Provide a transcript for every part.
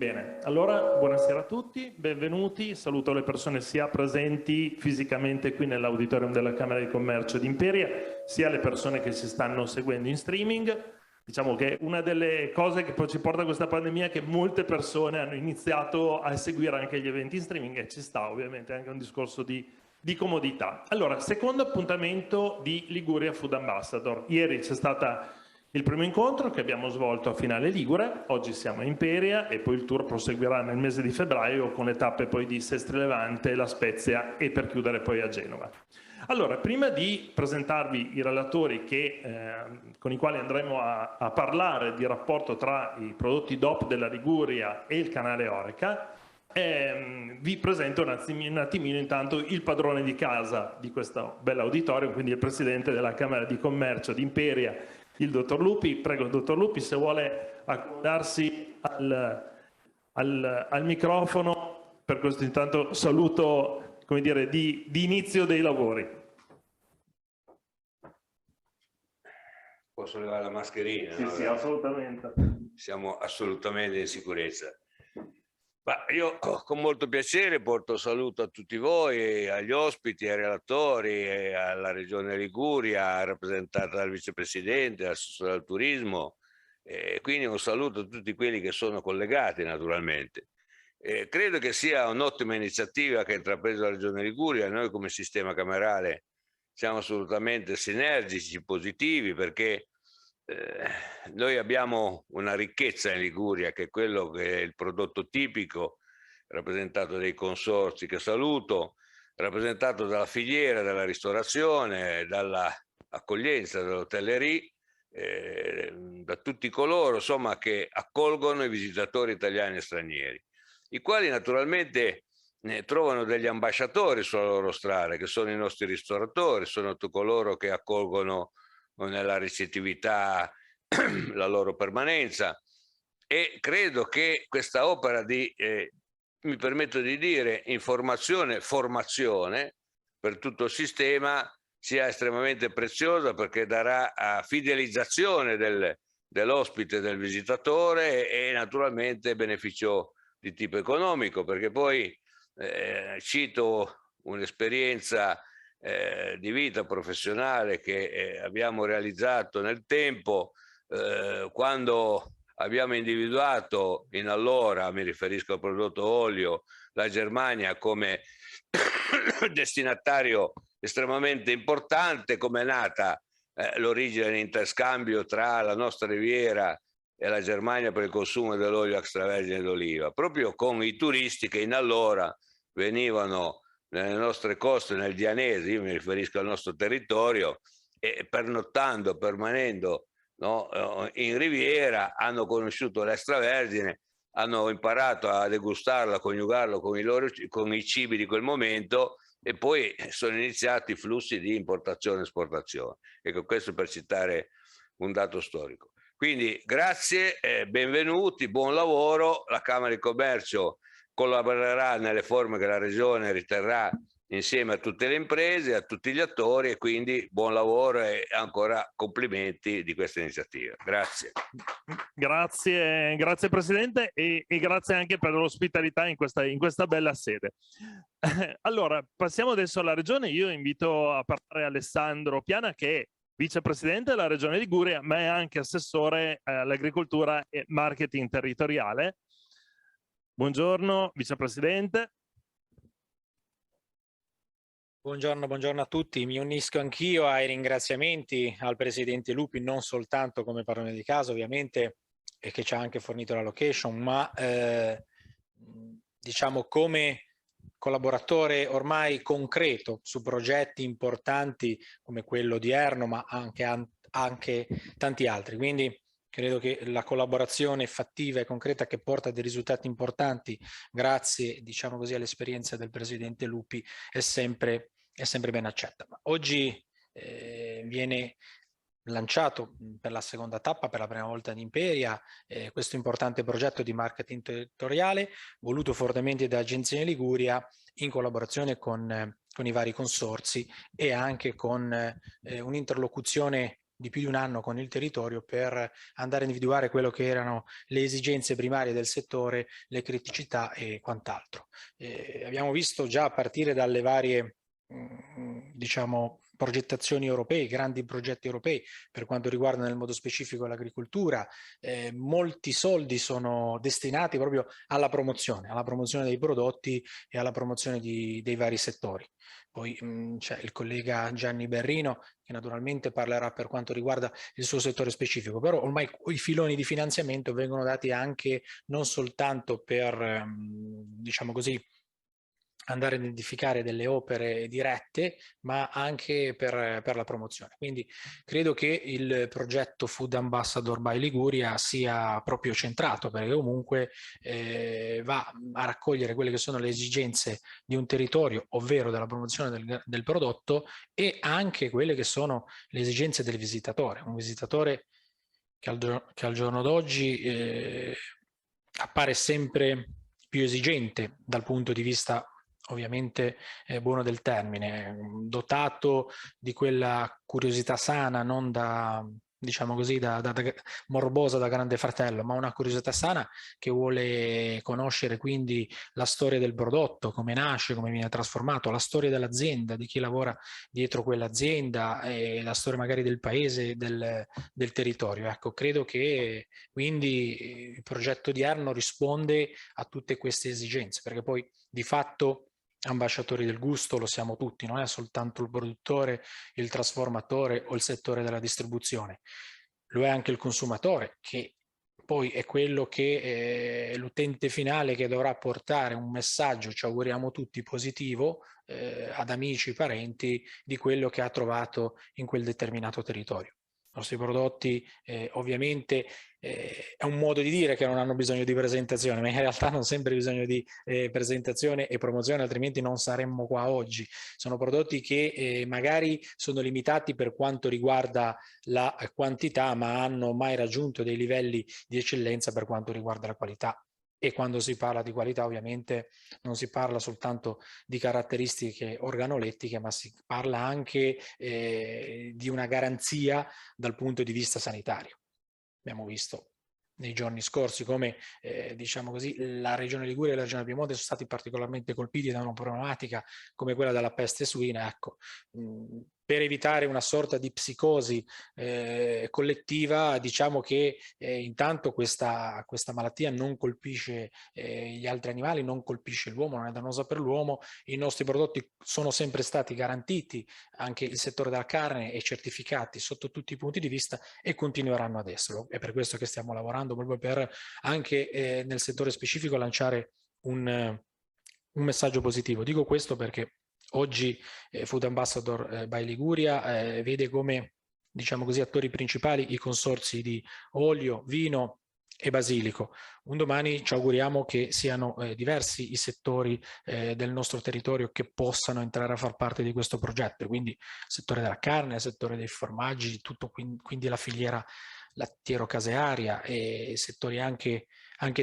Bene, allora buonasera a tutti, benvenuti, saluto le persone sia presenti fisicamente qui nell'auditorium della Camera di Commercio di Imperia, sia le persone che si stanno seguendo in streaming. Diciamo che una delle cose che poi ci porta a questa pandemia è che molte persone hanno iniziato a seguire anche gli eventi in streaming e ci sta ovviamente anche un discorso di comodità. Allora, secondo appuntamento di Liguria Food Ambassador. Ieri c'è stata il primo incontro che abbiamo svolto a Finale Ligure, oggi siamo a Imperia e poi il tour proseguirà nel mese di febbraio con le tappe poi di Sestri Levante, La Spezia e per chiudere poi a Genova. Allora, prima di presentarvi i relatori con i quali andremo a parlare di rapporto tra i prodotti DOP della Liguria e il canale Oreca, vi presento un attimino intanto il padrone di casa di questo bell'auditorio, quindi il presidente della Camera di Commercio di Imperia, il dottor Lupi. Prego, dottor Lupi, se vuole accodarsi al microfono per questo intanto saluto, come dire, di inizio dei lavori. Posso levare la mascherina? Sì, no? sì, assolutamente. Siamo assolutamente in sicurezza. Ma io con molto piacere porto saluto a tutti voi, agli ospiti, ai relatori, alla Regione Liguria, rappresentata dal vicepresidente, assessore al turismo, quindi un saluto a tutti quelli che sono collegati naturalmente. Credo che sia un'ottima iniziativa che ha intrapreso la Regione Liguria. Noi come sistema camerale siamo assolutamente sinergici, positivi, perché noi abbiamo una ricchezza in Liguria che è quello che è il prodotto tipico, rappresentato dai consorzi che saluto, rappresentato dalla filiera della ristorazione, dall'accoglienza, dall'hotellerie, da tutti coloro insomma che accolgono i visitatori italiani e stranieri, i quali naturalmente trovano degli ambasciatori sulla loro strada, che sono i nostri ristoratori, sono tutti coloro che accolgono nella ricettività la loro permanenza, e credo che questa opera di, mi permetto di dire, informazione, formazione per tutto il sistema sia estremamente preziosa, perché darà fidelizzazione dell'ospite, del visitatore, e naturalmente beneficio di tipo economico, perché poi cito un'esperienza di vita professionale che abbiamo realizzato nel tempo, quando abbiamo individuato allora, mi riferisco al prodotto olio, la Germania come destinatario estremamente importante. Come è nata l'origine dell'interscambio tra la nostra Riviera e la Germania per il consumo dell'olio extravergine d'oliva, proprio con i turisti che allora venivano nelle nostre coste, nel Dianese, io mi riferisco al nostro territorio, e pernottando, permanendo, no, in Riviera, hanno conosciuto l'extravergine, hanno imparato a degustarlo, a coniugarlo con i cibi di quel momento, e poi sono iniziati i flussi di importazione e esportazione. Ecco, questo per citare un dato storico. Quindi grazie, benvenuti, buon lavoro. La Camera di Commercio collaborerà nelle forme che la Regione riterrà, insieme a tutte le imprese, a tutti gli attori, e quindi buon lavoro e ancora complimenti di questa iniziativa. Grazie. Grazie Presidente, e grazie anche per l'ospitalità in questa bella sede. Allora, passiamo adesso alla Regione. Io invito a parlare Alessandro Piana, che è vicepresidente della Regione Liguria, ma è anche assessore all'agricoltura e marketing territoriale. Buongiorno, vicepresidente. Buongiorno a tutti. Mi unisco anch'io ai ringraziamenti al presidente Lupi, non soltanto come padrone di casa ovviamente, e che ci ha anche fornito la location, ma diciamo come collaboratore ormai concreto su progetti importanti come quello odierno, ma anche tanti altri. Quindi credo che la collaborazione fattiva e concreta che porta a dei risultati importanti, grazie, diciamo così, all'esperienza del presidente Lupi, è sempre ben accetta. Oggi viene lanciato per la seconda tappa, per la prima volta in Imperia, questo importante progetto di marketing territoriale voluto fortemente da Agenzia Liguria in collaborazione con i vari consorzi, e anche con un'interlocuzione di più di un anno con il territorio per andare a individuare quello che erano le esigenze primarie del settore, le criticità e quant'altro. Abbiamo visto già a partire dalle varie diciamo progettazioni europee, grandi progetti europei per quanto riguarda nel modo specifico l'agricoltura, molti soldi sono destinati proprio alla promozione dei prodotti e alla promozione dei vari settori. Poi c'è il collega Gianni Berrino che naturalmente parlerà per quanto riguarda il suo settore specifico, però ormai i filoni di finanziamento vengono dati anche non soltanto per diciamo così andare a identificare delle opere dirette, ma anche per la promozione. Quindi credo che il progetto Food Ambassador by Liguria sia proprio centrato, perché comunque va a raccogliere quelle che sono le esigenze di un territorio, ovvero della promozione del prodotto, e anche quelle che sono le esigenze del visitatore. Un visitatore che al giorno d'oggi appare sempre più esigente dal punto di vista ovviamente buono del termine, dotato di quella curiosità sana, non da, diciamo così, da morbosa da grande fratello, ma una curiosità sana che vuole conoscere quindi la storia del prodotto, come nasce, come viene trasformato, la storia dell'azienda, di chi lavora dietro quell'azienda e la storia magari del paese, del territorio. Ecco, credo che quindi il progetto odierno risponde a tutte queste esigenze, perché poi di fatto ambasciatori del gusto lo siamo tutti, non è soltanto il produttore, il trasformatore o il settore della distribuzione, lo è anche il consumatore, che poi è quello che è l'utente finale che dovrà portare un messaggio, ci auguriamo tutti, positivo ad amici, parenti di quello che ha trovato in quel determinato territorio. I nostri prodotti ovviamente è un modo di dire che non hanno bisogno di presentazione, ma in realtà hanno sempre bisogno di presentazione e promozione, altrimenti non saremmo qua oggi. Sono prodotti che magari sono limitati per quanto riguarda la quantità, ma hanno mai raggiunto dei livelli di eccellenza per quanto riguarda la qualità. E quando si parla di qualità ovviamente non si parla soltanto di caratteristiche organolettiche, ma si parla anche di una garanzia dal punto di vista sanitario. Abbiamo visto nei giorni scorsi come diciamo così, la regione Liguria e la regione Piemonte sono stati particolarmente colpiti da una problematica come quella della peste suina. Ecco, per evitare una sorta di psicosi collettiva, diciamo che intanto questa malattia non colpisce gli altri animali, non colpisce l'uomo, non è dannosa per l'uomo. I nostri prodotti sono sempre stati garantiti, anche il settore della carne è certificati sotto tutti i punti di vista e continueranno ad esserlo. È per questo che stiamo lavorando proprio per anche nel settore specifico lanciare un messaggio positivo. Dico questo perché oggi Food Ambassador by Liguria vede come, diciamo così, attori principali i consorzi di olio, vino e basilico. Un domani ci auguriamo che siano diversi i settori del nostro territorio che possano entrare a far parte di questo progetto, quindi il settore della carne, il settore dei formaggi, tutto quindi la filiera lattiero-casearia e settori anche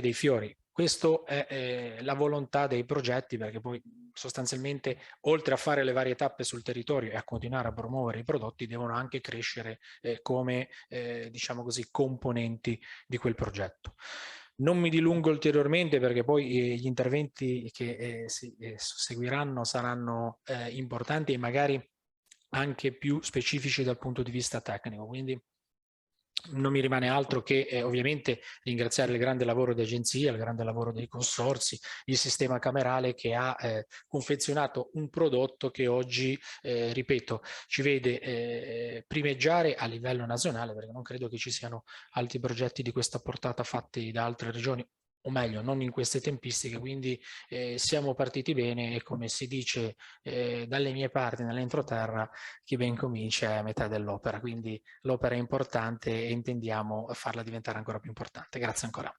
dei fiori. Questa è la volontà dei progetti, perché poi sostanzialmente oltre a fare le varie tappe sul territorio e a continuare a promuovere i prodotti, devono anche crescere come diciamo così componenti di quel progetto. Non mi dilungo ulteriormente perché poi gli interventi che seguiranno saranno importanti e magari anche più specifici dal punto di vista tecnico, quindi non mi rimane altro che ovviamente ringraziare il grande lavoro di agenzia, il grande lavoro dei consorzi, il sistema camerale che ha confezionato un prodotto che oggi, ripeto, ci vede primeggiare a livello nazionale, perché non credo che ci siano altri progetti di questa portata fatti da altre regioni, o meglio, non in queste tempistiche, quindi siamo partiti bene e come si dice dalle mie parti nell'entroterra, chi ben comincia è a metà dell'opera, quindi l'opera è importante e intendiamo farla diventare ancora più importante. Grazie ancora.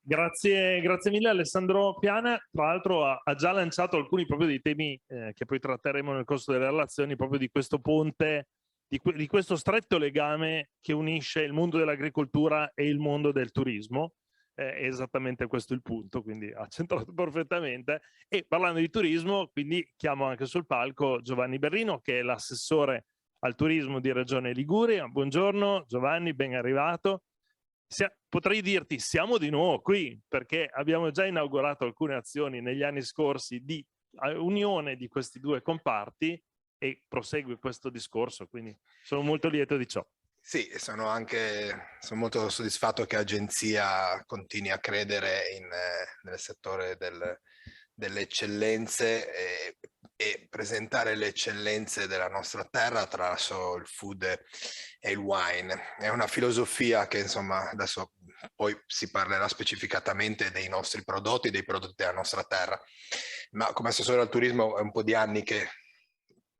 Grazie mille Alessandro Piana, tra l'altro ha già lanciato alcuni proprio dei temi che poi tratteremo nel corso delle relazioni, proprio di questo ponte, di questo stretto legame che unisce il mondo dell'agricoltura e il mondo del turismo. è esattamente questo il punto, quindi ha centrato perfettamente. E parlando di turismo, quindi chiamo anche sul palco Giovanni Berrino, che è l'assessore al turismo di Regione Liguria. Buongiorno Giovanni, ben arrivato. Potrei dirti siamo di nuovo qui, perché abbiamo già inaugurato alcune azioni negli anni scorsi di unione di questi due comparti e prosegue questo discorso, quindi sono molto lieto di ciò. Sì, sono molto soddisfatto che Agenzia continui a credere nel settore delle eccellenze e presentare le eccellenze della nostra terra attraverso il food e il wine. È una filosofia che, insomma, adesso poi si parlerà specificatamente dei nostri prodotti, dei prodotti della nostra terra, ma come assessore al turismo è un po' di anni che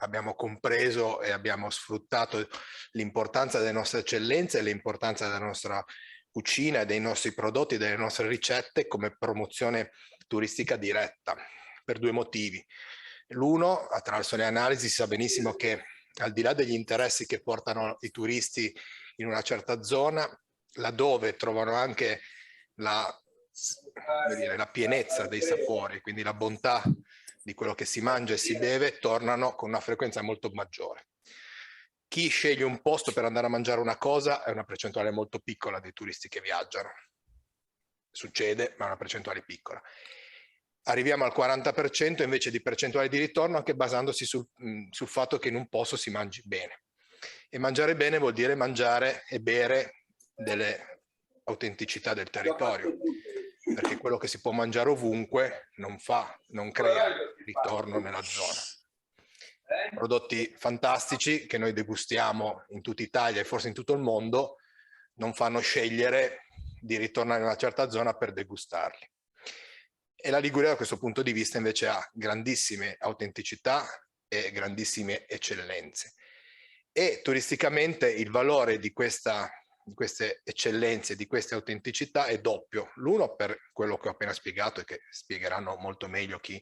abbiamo compreso e abbiamo sfruttato l'importanza delle nostre eccellenze e l'importanza della nostra cucina e dei nostri prodotti, delle nostre ricette come promozione turistica diretta, per due motivi. L'uno, attraverso le analisi si sa benissimo che al di là degli interessi che portano i turisti in una certa zona, laddove trovano anche la pienezza dei sapori, quindi la bontà di quello che si mangia e si beve, tornano con una frequenza molto maggiore. Chi sceglie un posto per andare a mangiare una cosa è una percentuale molto piccola dei turisti che viaggiano. Succede, ma è una percentuale piccola. Arriviamo al 40% invece di percentuale di ritorno, anche basandosi sul fatto che in un posto si mangi bene. E mangiare bene vuol dire mangiare e bere delle autenticità del territorio, perché quello che si può mangiare ovunque non crea ritorno nella zona. Prodotti fantastici che noi degustiamo in tutta Italia e forse in tutto il mondo non fanno scegliere di ritornare in una certa zona per degustarli. E la Liguria da questo punto di vista invece ha grandissime autenticità e grandissime eccellenze. E turisticamente il valore di queste eccellenze, di queste autenticità è doppio. L'uno per quello che ho appena spiegato e che spiegheranno molto meglio chi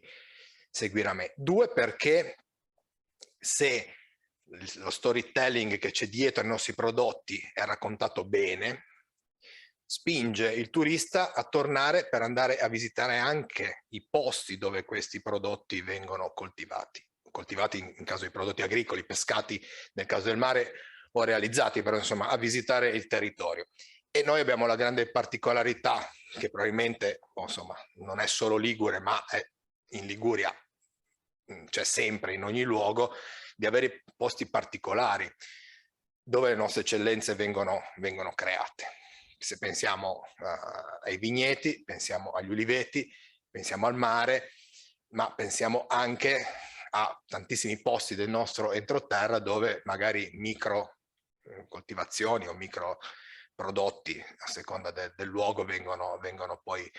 seguirà me. Due, perché se lo storytelling che c'è dietro ai nostri prodotti è raccontato bene, spinge il turista a tornare per andare a visitare anche i posti dove questi prodotti vengono coltivati in caso di prodotti agricoli, pescati nel caso del mare o realizzati, però insomma a visitare il territorio. E noi abbiamo la grande particolarità, che probabilmente insomma non è solo Ligure, ma è in Liguria, c'è sempre in ogni luogo, di avere posti particolari dove le nostre eccellenze vengono create. Se pensiamo ai vigneti, pensiamo agli uliveti, pensiamo al mare, ma pensiamo anche a tantissimi posti del nostro entroterra dove magari micro coltivazioni o micro prodotti a seconda del luogo vengono poi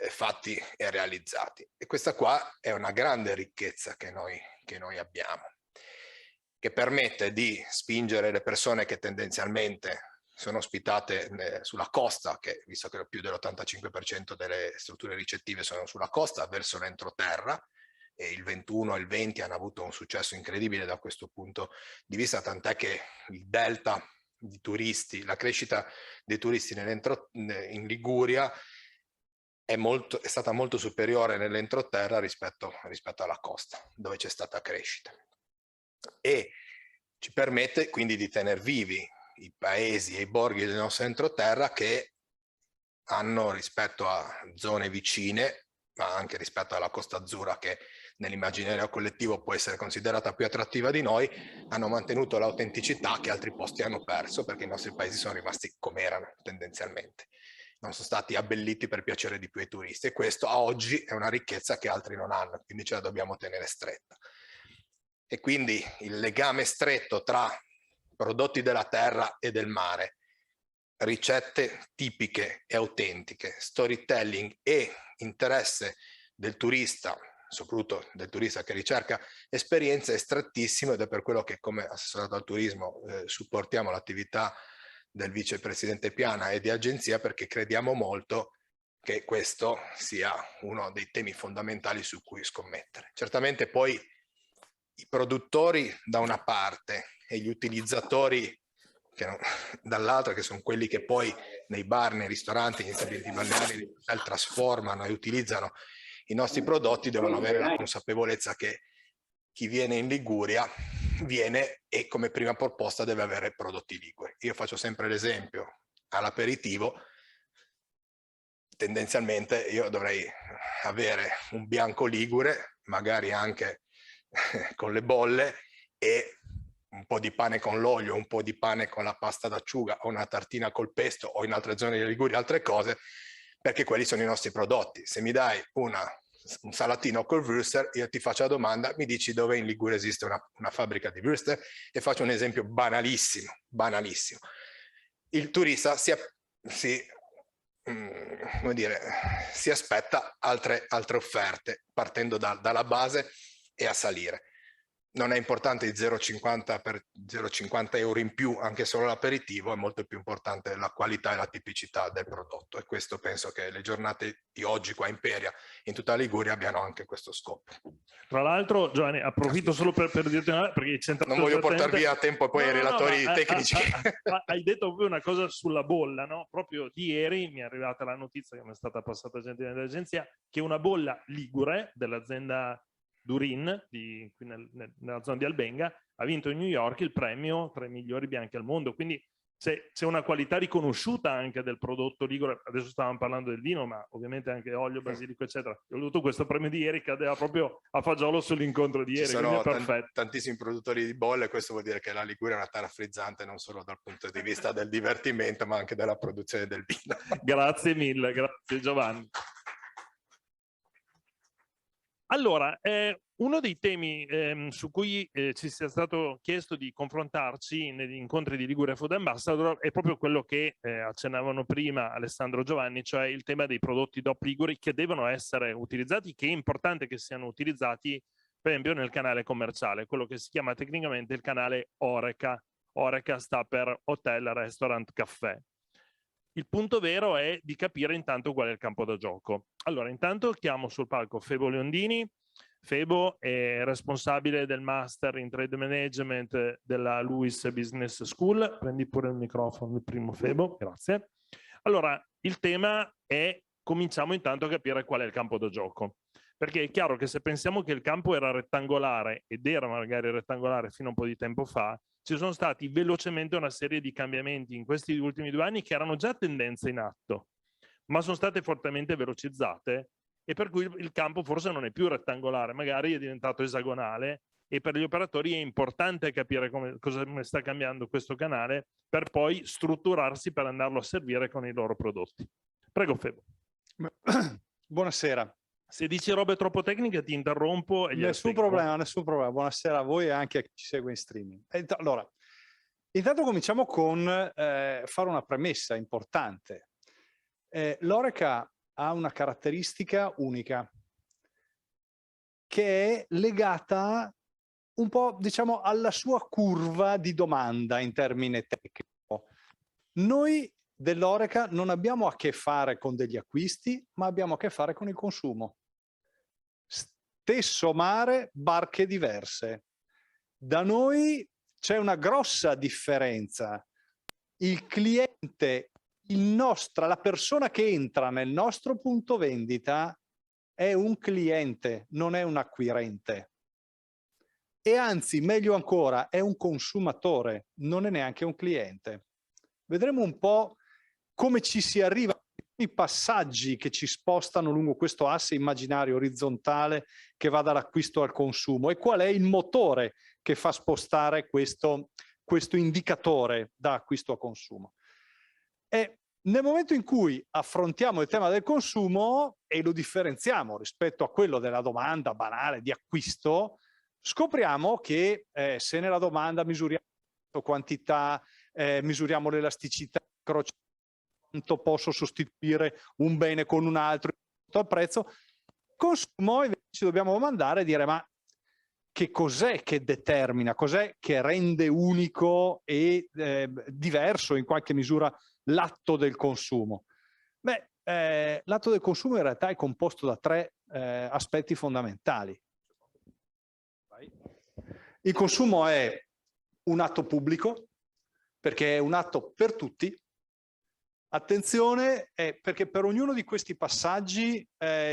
fatti e realizzati. E questa qua è una grande ricchezza che noi abbiamo, che permette di spingere le persone che tendenzialmente sono ospitate sulla costa, che visto che più dell'85% delle strutture ricettive sono sulla costa, verso l'entroterra, e il 21 e il 20 hanno avuto un successo incredibile da questo punto di vista, tant'è che il delta di turisti, la crescita dei turisti in Liguria è stata molto superiore nell'entroterra rispetto alla costa, dove c'è stata crescita. E ci permette quindi di tenere vivi i paesi e i borghi del nostro entroterra che hanno, rispetto a zone vicine, ma anche rispetto alla Costa Azzurra, che nell'immaginario collettivo può essere considerata più attrattiva di noi, hanno mantenuto l'autenticità che altri posti hanno perso, perché i nostri paesi sono rimasti come erano tendenzialmente. Non sono stati abbelliti per piacere di più ai turisti, e questo a oggi è una ricchezza che altri non hanno, quindi ce la dobbiamo tenere stretta. E quindi il legame stretto tra prodotti della terra e del mare, ricette tipiche e autentiche, storytelling e interesse del turista, soprattutto del turista che ricerca esperienze, è strettissimo, ed è per quello che come assessorato al turismo supportiamo l'attività del vicepresidente Piana e di Agenzia, perché crediamo molto che questo sia uno dei temi fondamentali su cui scommettere. Certamente poi i produttori da una parte e gli utilizzatori dall'altra, che sono quelli che poi nei bar, nei ristoranti, negli stabilimenti balneari trasformano e utilizzano i nostri prodotti, devono avere la consapevolezza che chi viene in Liguria viene e come prima proposta deve avere prodotti liguri. Io faccio sempre l'esempio all'aperitivo, tendenzialmente io dovrei avere un bianco ligure, magari anche con le bolle, e un po' di pane con l'olio, un po' di pane con la pasta d'acciuga o una tartina col pesto, o in altre zone di Liguria altre cose, perché quelli sono i nostri prodotti. Se mi dai un salatino col würstel, io ti faccio la domanda, mi dici dove in Liguria esiste una fabbrica di würstel, e faccio un esempio banalissimo. Il turista si aspetta altre offerte, partendo dalla base e a salire. Non è importante i 0,50 per 0,50 euro in più, anche solo l'aperitivo, è molto più importante la qualità e la tipicità del prodotto, e questo penso che le giornate di oggi qua a Imperia, in tutta la Liguria, abbiano anche questo scopo. Tra l'altro, Giovanni, approfitto solo per dirti una, perché non voglio portare via tempo poi ai relatori tecnici. Hai detto proprio una cosa sulla bolla, no? Proprio di ieri mi è arrivata la notizia, che mi è stata passata gentilmente dall'agenzia, che una bolla ligure dell'azienda Durin, qui nella zona di Albenga, ha vinto in New York il premio tra i migliori bianchi al mondo. Quindi c'è una qualità riconosciuta anche del prodotto ligure. Adesso stavamo parlando del vino, ma ovviamente anche olio, basilico, eccetera. Ho avuto questo premio di ieri, cadeva proprio a fagiolo sull'incontro di ieri. Ci sono tantissimi produttori di bolle, questo vuol dire che la Liguria è una terra frizzante non solo dal punto di vista del divertimento, ma anche della produzione del vino. Grazie mille, grazie Giovanni. Allora, uno dei temi su cui ci sia stato chiesto di confrontarci negli incontri di Liguria Food Ambassador è proprio quello che accennavano prima Alessandro Giovanni, cioè il tema dei prodotti DOP Liguri che devono essere utilizzati, che è importante che siano utilizzati per esempio nel canale commerciale, quello che si chiama tecnicamente il canale Horeca. Horeca sta per Hotel, Restaurant, Caffè. Il punto vero è di capire intanto qual è il campo da gioco. Allora, intanto chiamo sul palco Febo Leondini. Febo è responsabile del Master in Trade Management della Lewis Business School. Prendi pure il microfono, il primo Febo, grazie. Allora, il tema è, cominciamo intanto a capire qual è il campo da gioco. Perché è chiaro che se pensiamo che il campo era rettangolare, ed era magari rettangolare fino a un po' di tempo fa, ci sono stati velocemente una serie di cambiamenti in questi ultimi 2 anni che erano già tendenze in atto, ma sono state fortemente velocizzate, e per cui il campo forse non è più rettangolare, magari è diventato esagonale, e per gli operatori è importante capire come sta cambiando questo canale per poi strutturarsi per andarlo a servire con i loro prodotti. Prego Febo. Buonasera. Se dici robe troppo tecniche ti interrompo. E nessun problema. Buonasera a voi e anche a chi ci segue in streaming. Allora, intanto cominciamo con fare una premessa importante. L'Horeca ha una caratteristica unica che è legata un po', diciamo, alla sua curva di domanda in termine tecnico. Noi dell'Horeca non abbiamo a che fare con degli acquisti, ma abbiamo a che fare con il consumo. Stesso mare, barche diverse. Da noi c'è una grossa differenza. Il cliente, la persona che entra nel nostro punto vendita è un cliente, non è un acquirente. E anzi, meglio ancora, è un consumatore, non è neanche un cliente. Vedremo un po' come ci si arriva, i passaggi che ci spostano lungo questo asse immaginario orizzontale che va dall'acquisto al consumo, e qual è il motore che fa spostare questo indicatore da acquisto a consumo. E nel momento in cui affrontiamo il tema del consumo e lo differenziamo rispetto a quello della domanda banale di acquisto, scopriamo che se nella domanda misuriamo quantità, misuriamo l'elasticità, quanto posso sostituire un bene con un altro al prezzo, consumo invece ci dobbiamo domandare e dire: ma che cos'è che determina, cos'è che rende unico e diverso in qualche misura l'atto del consumo? Beh, l'atto del consumo in realtà è composto da 3 aspetti fondamentali. Il consumo è un atto pubblico, perché è un atto per tutti. Attenzione, perché per ognuno di questi passaggi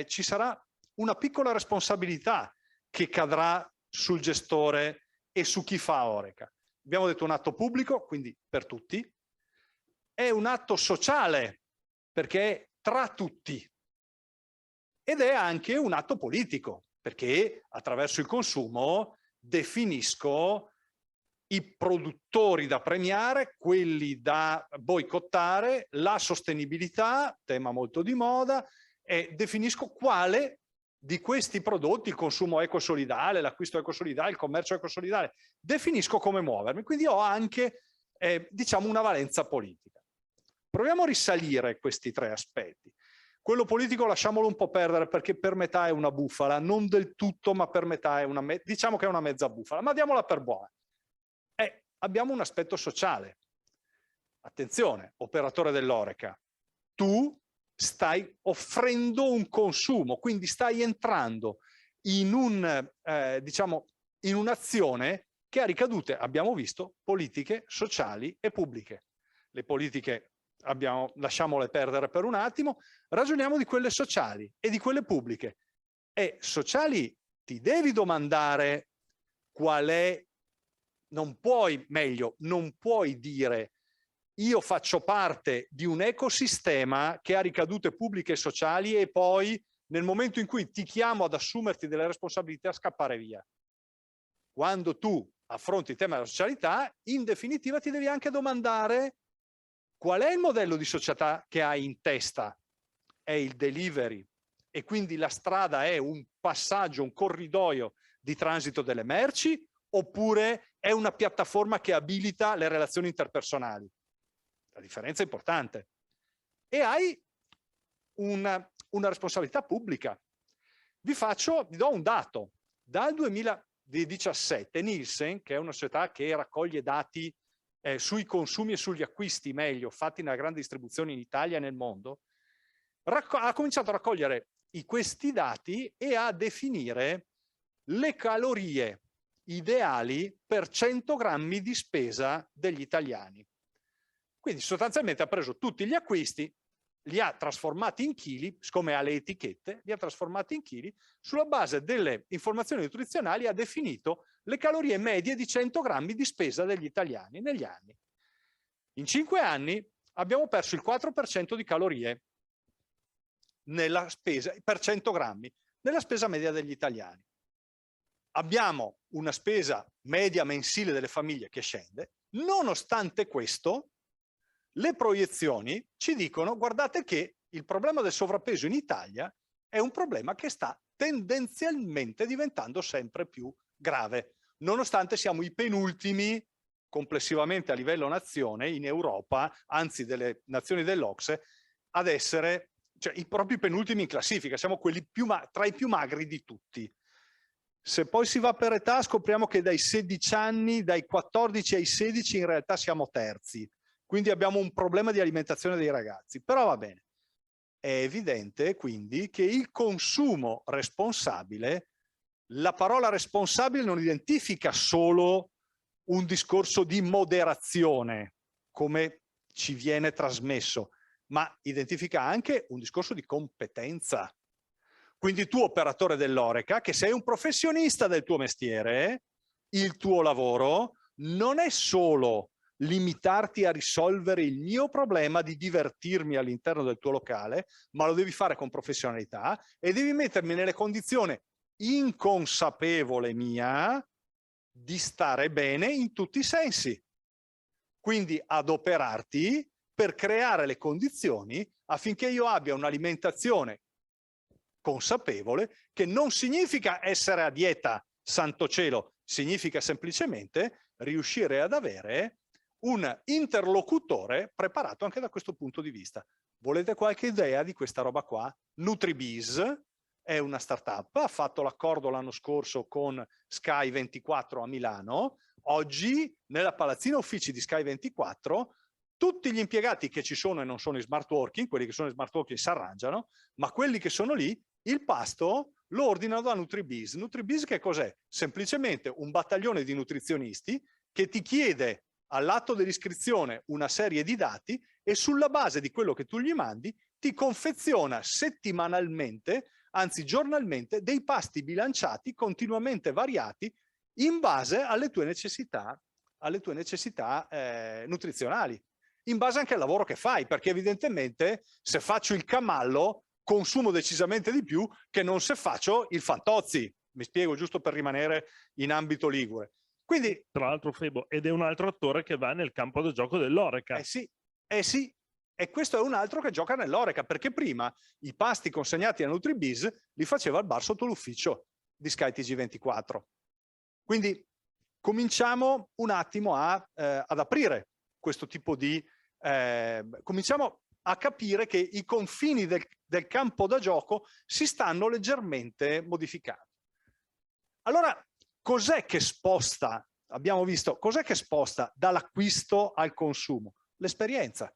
ci sarà una piccola responsabilità che cadrà sul gestore e su chi fa Horeca. Abbiamo detto un atto pubblico, quindi per tutti. È un atto sociale, perché è tra tutti. Ed è anche un atto politico, perché attraverso il consumo definisco i produttori da premiare, quelli da boicottare, la sostenibilità, tema molto di moda, e definisco quale di questi prodotti, il consumo ecosolidale, l'acquisto ecosolidale, il commercio ecosolidale, definisco come muovermi. Quindi ho anche, diciamo, una valenza politica. Proviamo a risalire questi tre aspetti. Quello politico lasciamolo un po' perdere, perché per metà è una bufala, non del tutto, ma per metà è diciamo che è una mezza bufala, ma diamola per buona. Abbiamo un aspetto sociale. Attenzione, operatore dell'Horeca, tu stai offrendo un consumo, quindi stai entrando in diciamo, in un'azione che ha ricadute, abbiamo visto, politiche, sociali e pubbliche. Le politiche lasciamole perdere per un attimo, ragioniamo di quelle sociali e di quelle pubbliche. E sociali ti devi domandare qual è. Non puoi dire io faccio parte di un ecosistema che ha ricadute pubbliche e sociali e poi nel momento in cui ti chiamo ad assumerti delle responsabilità scappare via. Quando tu affronti il tema della socialità, in definitiva ti devi anche domandare qual è il modello di società che hai in testa. È il delivery e quindi la strada è un passaggio, un corridoio di transito delle merci, oppure è una piattaforma che abilita le relazioni interpersonali. La differenza è importante. E hai una responsabilità pubblica. Vi do un dato. Dal 2017 Nielsen, che è una società che raccoglie dati sui consumi e sugli acquisti, meglio, fatti nella grande distribuzione in Italia e nel mondo, ha cominciato a raccogliere questi dati e a definire le calorie ideali per 100 grammi di spesa degli italiani. Quindi sostanzialmente ha preso tutti gli acquisti, li ha trasformati in chili, siccome ha le etichette, li ha trasformati in chili, sulla base delle informazioni nutrizionali ha definito le calorie medie di 100 grammi di spesa degli italiani negli anni. In 5 anni abbiamo perso il 4% di calorie nella spesa, per 100 grammi, nella spesa media degli italiani. Abbiamo una spesa media mensile delle famiglie che scende, nonostante questo le proiezioni ci dicono guardate che il problema del sovrappeso in Italia è un problema che sta tendenzialmente diventando sempre più grave, nonostante siamo i penultimi complessivamente a livello nazione in Europa, anzi delle nazioni dell'Ocse, ad essere, cioè i propri penultimi in classifica, siamo quelli tra i più magri di tutti. Se poi si va per età scopriamo che dai 16 anni, dai 14 ai 16 in realtà siamo terzi, quindi abbiamo un problema di alimentazione dei ragazzi, però va bene. È evidente quindi che il consumo responsabile, la parola responsabile non identifica solo un discorso di moderazione, come ci viene trasmesso, ma identifica anche un discorso di competenza. Quindi tu, operatore dell'Horeca, che sei un professionista del tuo mestiere, il tuo lavoro non è solo limitarti a risolvere il mio problema di divertirmi all'interno del tuo locale, ma lo devi fare con professionalità e devi mettermi nelle condizioni inconsapevole mia di stare bene in tutti i sensi. Quindi adoperarti per creare le condizioni affinché io abbia un'alimentazione consapevole, che non significa essere a dieta, santo cielo, significa semplicemente riuscire ad avere un interlocutore preparato anche da questo punto di vista. Volete qualche idea di questa roba qua? NutriBiz è una startup, ha fatto l'accordo l'anno scorso con Sky 24 a Milano. Oggi nella palazzina uffici di Sky 24 tutti gli impiegati che ci sono e non sono in smart working, quelli che sono in smart working si arrangiano, ma quelli che sono lì, il pasto lo ordinano da NutriBiz. NutriBiz che cos'è? Semplicemente un battaglione di nutrizionisti che ti chiede all'atto dell'iscrizione una serie di dati e sulla base di quello che tu gli mandi ti confeziona settimanalmente, anzi giornalmente, dei pasti bilanciati continuamente variati in base alle tue necessità nutrizionali, in base anche al lavoro che fai, perché evidentemente se faccio il camallo consumo decisamente di più che non se faccio il fantozzi. Mi spiego, giusto per rimanere in ambito ligure. Quindi, tra l'altro Febo, ed è un altro attore che va nel campo da gioco dell'Oreca. sì, e questo è un altro che gioca nell'Oreca, perché prima i pasti consegnati a NutriBiz li faceva il bar sotto l'ufficio di SkyTG24. Quindi cominciamo un attimo ad aprire questo tipo di... cominciamo a capire che i confini del campo da gioco si stanno leggermente modificando. Allora, cos'è che sposta? Abbiamo visto, cos'è che sposta dall'acquisto al consumo? L'esperienza.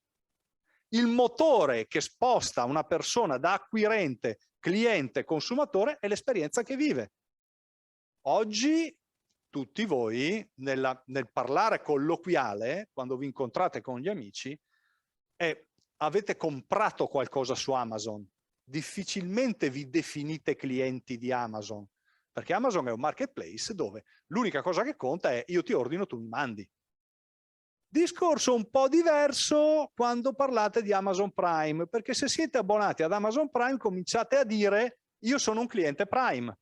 Il motore che sposta una persona da acquirente, cliente, consumatore è l'esperienza che vive. Oggi tutti voi, nel parlare colloquiale, quando vi incontrate con gli amici, avete comprato qualcosa su Amazon. Difficilmente vi definite clienti di Amazon, perché Amazon è un marketplace dove l'unica cosa che conta è io ti ordino, tu mi mandi. Discorso un po' diverso quando parlate di Amazon Prime, perché se siete abbonati ad Amazon Prime cominciate a dire io sono un cliente Prime,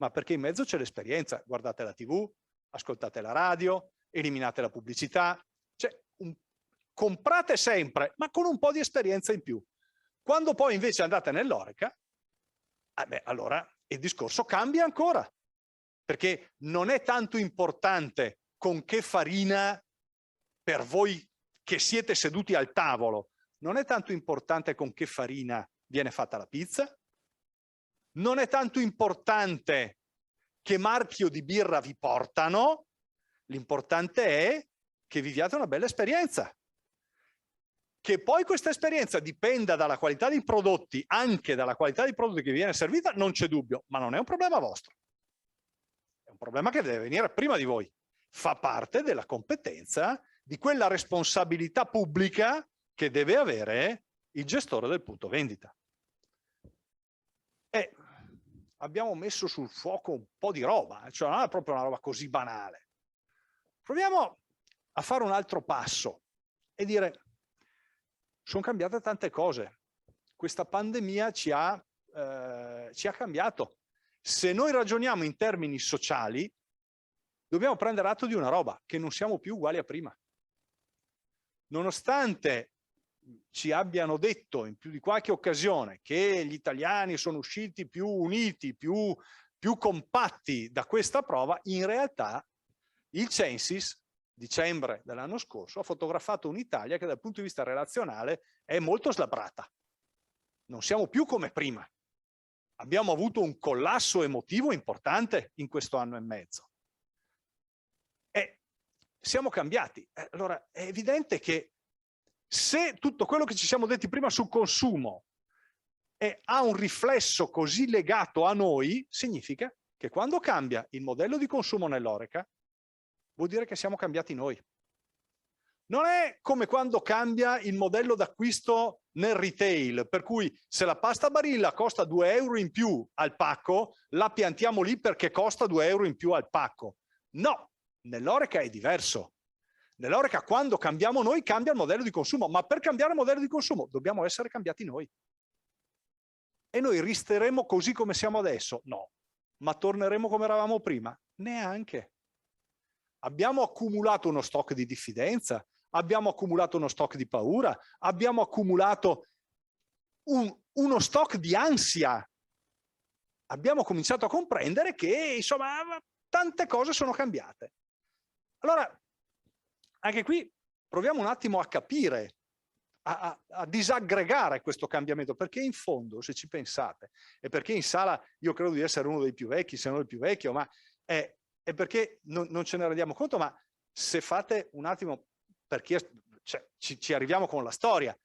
ma perché in mezzo c'è l'esperienza, guardate la TV, ascoltate la radio, eliminate la pubblicità, cioè comprate sempre, ma con un po' di esperienza in più. Quando poi invece andate nell'Oreca, allora il discorso cambia ancora, perché non è tanto importante con che farina, per voi che siete seduti al tavolo, non è tanto importante con che farina viene fatta la pizza, non è tanto importante che marchio di birra vi portano, l'importante è che viviate una bella esperienza. Che poi questa esperienza dipenda dalla qualità dei prodotti, anche dalla qualità dei prodotti che vi viene servita, non c'è dubbio, ma non è un problema vostro. È un problema che deve venire prima di voi. Fa parte della competenza di quella responsabilità pubblica che deve avere il gestore del punto vendita. E abbiamo messo sul fuoco un po' di roba, cioè non è proprio una roba così banale. Proviamo a fare un altro passo e dire: sono cambiate tante cose. Questa pandemia ci ha cambiato. Se noi ragioniamo in termini sociali, dobbiamo prendere atto di una roba, che non siamo più uguali a prima. Nonostante ci abbiano detto in più di qualche occasione che gli italiani sono usciti più uniti, più compatti da questa prova, in realtà il Censis, dicembre dell'anno scorso, ha fotografato un'Italia che dal punto di vista relazionale è molto slabbrata. Non siamo più come prima. Abbiamo avuto un collasso emotivo importante in questo anno e mezzo. E siamo cambiati. Allora è evidente che se tutto quello che ci siamo detti prima sul consumo ha un riflesso così legato a noi, significa che quando cambia il modello di consumo nell'Oreca, vuol dire che siamo cambiati noi. Non è come quando cambia il modello d'acquisto nel retail, per cui se la pasta Barilla costa 2 euro in più al pacco, la piantiamo lì perché costa 2 euro in più al pacco. No, nell'Oreca è diverso. Nell'Oreca quando cambiamo noi cambia il modello di consumo, ma per cambiare il modello di consumo dobbiamo essere cambiati noi. E noi resteremo così come siamo adesso? No. Ma torneremo come eravamo prima? Neanche. Abbiamo accumulato uno stock di diffidenza, abbiamo accumulato uno stock di paura, abbiamo accumulato uno stock di ansia. Abbiamo cominciato a comprendere che, insomma, tante cose sono cambiate. Allora, anche qui proviamo un attimo a capire, a disaggregare questo cambiamento, perché in fondo, se ci pensate, e perché in sala io credo di essere uno dei più vecchi, se non il più vecchio, ma è perché non ce ne rendiamo conto, ma se fate un attimo, perché cioè, ci arriviamo con la storia,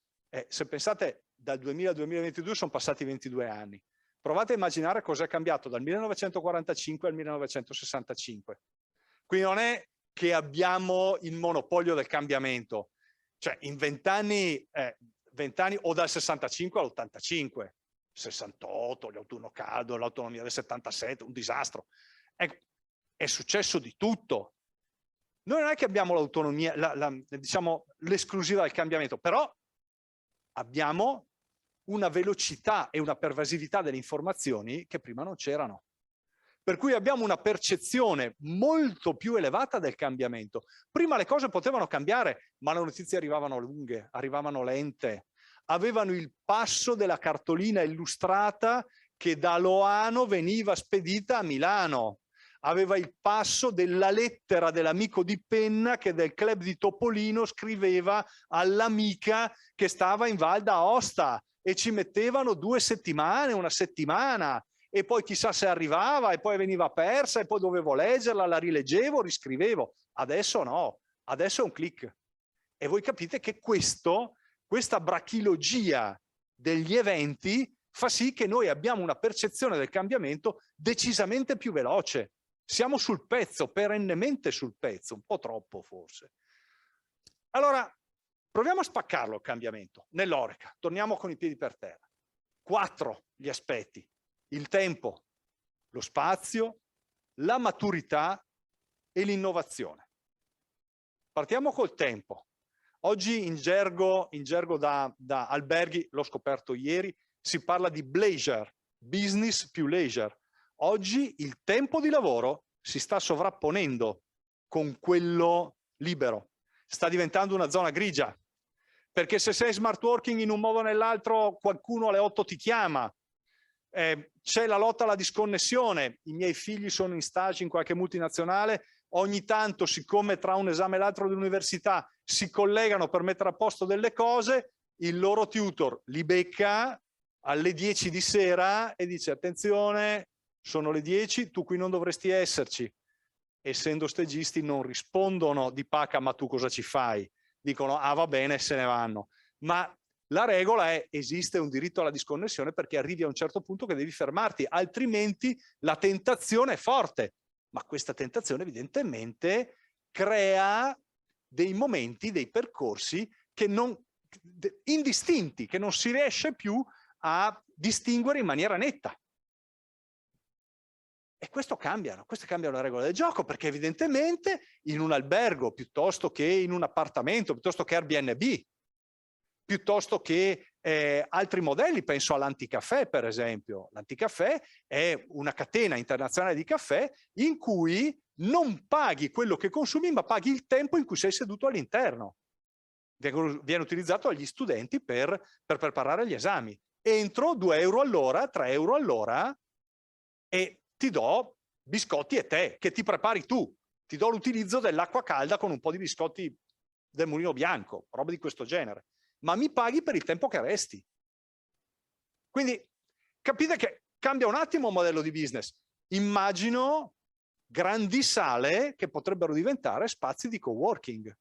se pensate dal 2000 al 2022 sono passati 22 anni, provate a immaginare cosa è cambiato dal 1945 al 1965, quindi non è che abbiamo il monopolio del cambiamento. Cioè in 20 anni o dal 65 all'85, 68, l'autunno caldo, l'autonomia del 77, un disastro. È successo di tutto. Noi non è che abbiamo l'autonomia, diciamo l'esclusiva del cambiamento, però abbiamo una velocità e una pervasività delle informazioni che prima non c'erano. Per cui abbiamo una percezione molto più elevata del cambiamento. Prima le cose potevano cambiare, ma le notizie arrivavano lunghe, arrivavano lente. Avevano il passo della cartolina illustrata che da Loano veniva spedita a Milano. Aveva il passo della lettera dell'amico di penna che del club di Topolino scriveva all'amica che stava in Val d'Aosta, e ci mettevano 2 settimane, una settimana, e poi chissà se arrivava, e poi veniva persa, e poi dovevo leggerla, la rileggevo, riscrivevo. Adesso no, adesso è un click. E voi capite che questa brachilogia degli eventi fa sì che noi abbiamo una percezione del cambiamento decisamente più veloce. Siamo sul pezzo, perennemente sul pezzo, un po' troppo forse. Allora, proviamo a spaccarlo il cambiamento nell'Oreca. Torniamo con i piedi per terra. 4 gli aspetti: il tempo, lo spazio, la maturità e l'innovazione. Partiamo col tempo. Oggi in gergo da alberghi, l'ho scoperto ieri, si parla di bleisure, business più leisure. Oggi il tempo di lavoro si sta sovrapponendo con quello libero. Sta diventando una zona grigia, perché se sei smart working in un modo o nell'altro, qualcuno alle 8 ti chiama. C'è la lotta alla disconnessione. I miei figli sono in stage in qualche multinazionale, ogni tanto, siccome tra un esame e l'altro dell'università si collegano per mettere a posto delle cose, il loro tutor li becca alle 10 di sera e dice: attenzione, sono le 10, tu qui non dovresti esserci. Essendo stagisti non rispondono di pacca ma tu cosa ci fai? Dicono ah va bene, se ne vanno. Ma la regola è: esiste un diritto alla disconnessione, perché arrivi a un certo punto che devi fermarti, altrimenti la tentazione è forte. Ma questa tentazione evidentemente crea dei momenti, dei percorsi che indistinti, che non si riesce più a distinguere in maniera netta. E queste cambiano le regole del gioco, perché evidentemente in un albergo, piuttosto che in un appartamento, piuttosto che Airbnb, piuttosto che altri modelli, penso all'Anticaffè per esempio. L'Anticaffè è una catena internazionale di caffè in cui non paghi quello che consumi, ma paghi il tempo in cui sei seduto all'interno. Viene utilizzato dagli studenti per preparare gli esami. Entro 2 euro all'ora, 3 euro all'ora, e ti do biscotti e tè che ti prepari tu. Ti do l'utilizzo dell'acqua calda con un po' di biscotti del Mulino Bianco, roba di questo genere. Ma mi paghi per il tempo che resti. Quindi capite che cambia un attimo il modello di business. Immagino grandi sale che potrebbero diventare spazi di coworking,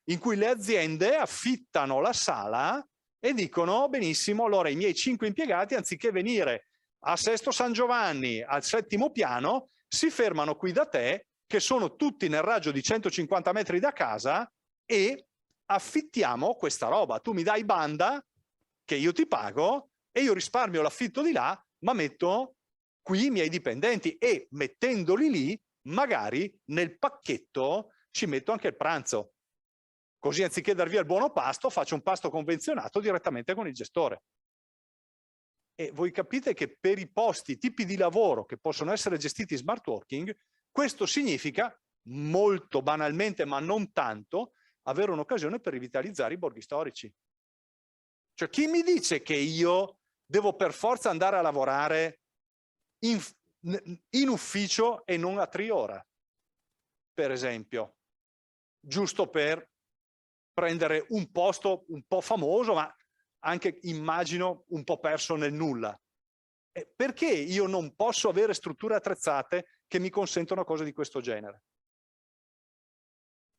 in cui le aziende affittano la sala e dicono: benissimo, allora i miei 5 impiegati, anziché venire a Sesto San Giovanni al 7° piano, si fermano qui da te, che sono tutti nel raggio di 150 metri da casa, e affittiamo questa roba. Tu mi dai banda che io ti pago e io risparmio l'affitto di là, ma metto qui i miei dipendenti, e mettendoli lì magari nel pacchetto ci metto anche il pranzo. Così anziché dar via il buono pasto faccio un pasto convenzionato direttamente con il gestore. E voi capite che per i tipi di lavoro che possono essere gestiti in smart working, questo significa molto banalmente, ma non tanto, avere un'occasione per rivitalizzare i borghi storici. Cioè, chi mi dice che io devo per forza andare a lavorare in ufficio e non a Triora, per esempio, giusto per prendere un posto un po' famoso, ma anche, immagino, un po' perso nel nulla? Perché io non posso avere strutture attrezzate che mi consentono cose di questo genere?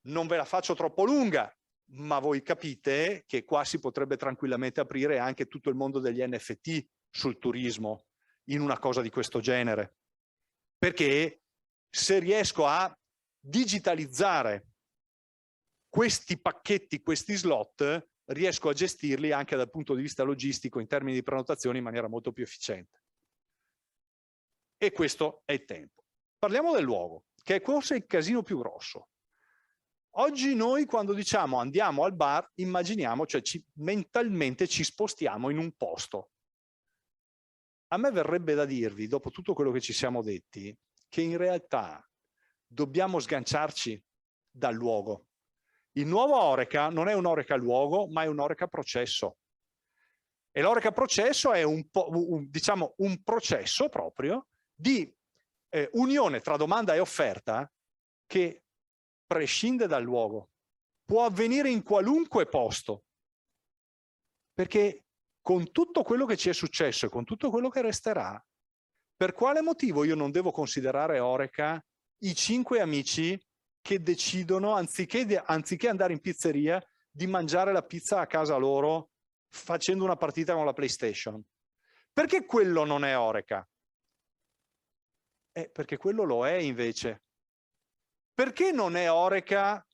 Non ve la faccio troppo lunga, ma voi capite che qua si potrebbe tranquillamente aprire anche tutto il mondo degli NFT sul turismo in una cosa di questo genere. Perché se riesco a digitalizzare questi pacchetti, questi slot, riesco a gestirli anche dal punto di vista logistico in termini di prenotazione in maniera molto più efficiente. E questo è il tempo. Parliamo del luogo, che è forse il casino più grosso. Oggi noi quando diciamo andiamo al bar, immaginiamo, cioè mentalmente ci spostiamo in un posto. A me verrebbe da dirvi, dopo tutto quello che ci siamo detti, che in realtà dobbiamo sganciarci dal luogo. Il nuovo Horeca non è un Horeca luogo, ma è un Horeca processo. E l'Horeca processo è diciamo, un processo proprio di unione tra domanda e offerta che prescinde dal luogo. Può avvenire in qualunque posto. Perché con tutto quello che ci è successo e con tutto quello che resterà, per quale motivo io non devo considerare Horeca i 5 amici che decidono, anziché andare in pizzeria, di mangiare la pizza a casa loro facendo una partita con la PlayStation? Perché quello non è Horeca? Perché quello lo è invece. Perché non è Horeca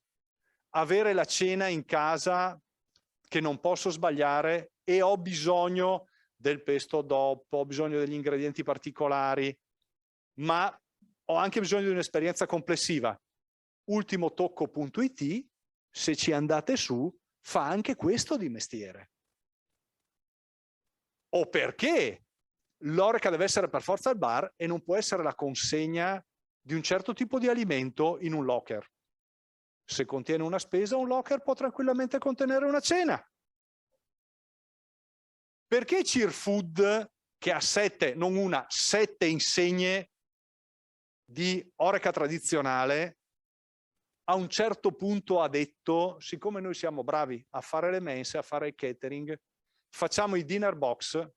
avere la cena in casa che non posso sbagliare e ho bisogno del pesto DOP, ho bisogno degli ingredienti particolari, ma ho anche bisogno di un'esperienza complessiva? Ultimotocco.it, se ci andate su, fa anche questo di mestiere. O perché l'Horeca deve essere per forza al bar e non può essere la consegna di un certo tipo di alimento in un locker. Se contiene una spesa, un locker può tranquillamente contenere una cena. Perché Cheerfood, che ha 7, non una, 7 insegne di Horeca tradizionale, a un certo punto ha detto, siccome noi siamo bravi a fare le mense, a fare il catering, facciamo i dinner box,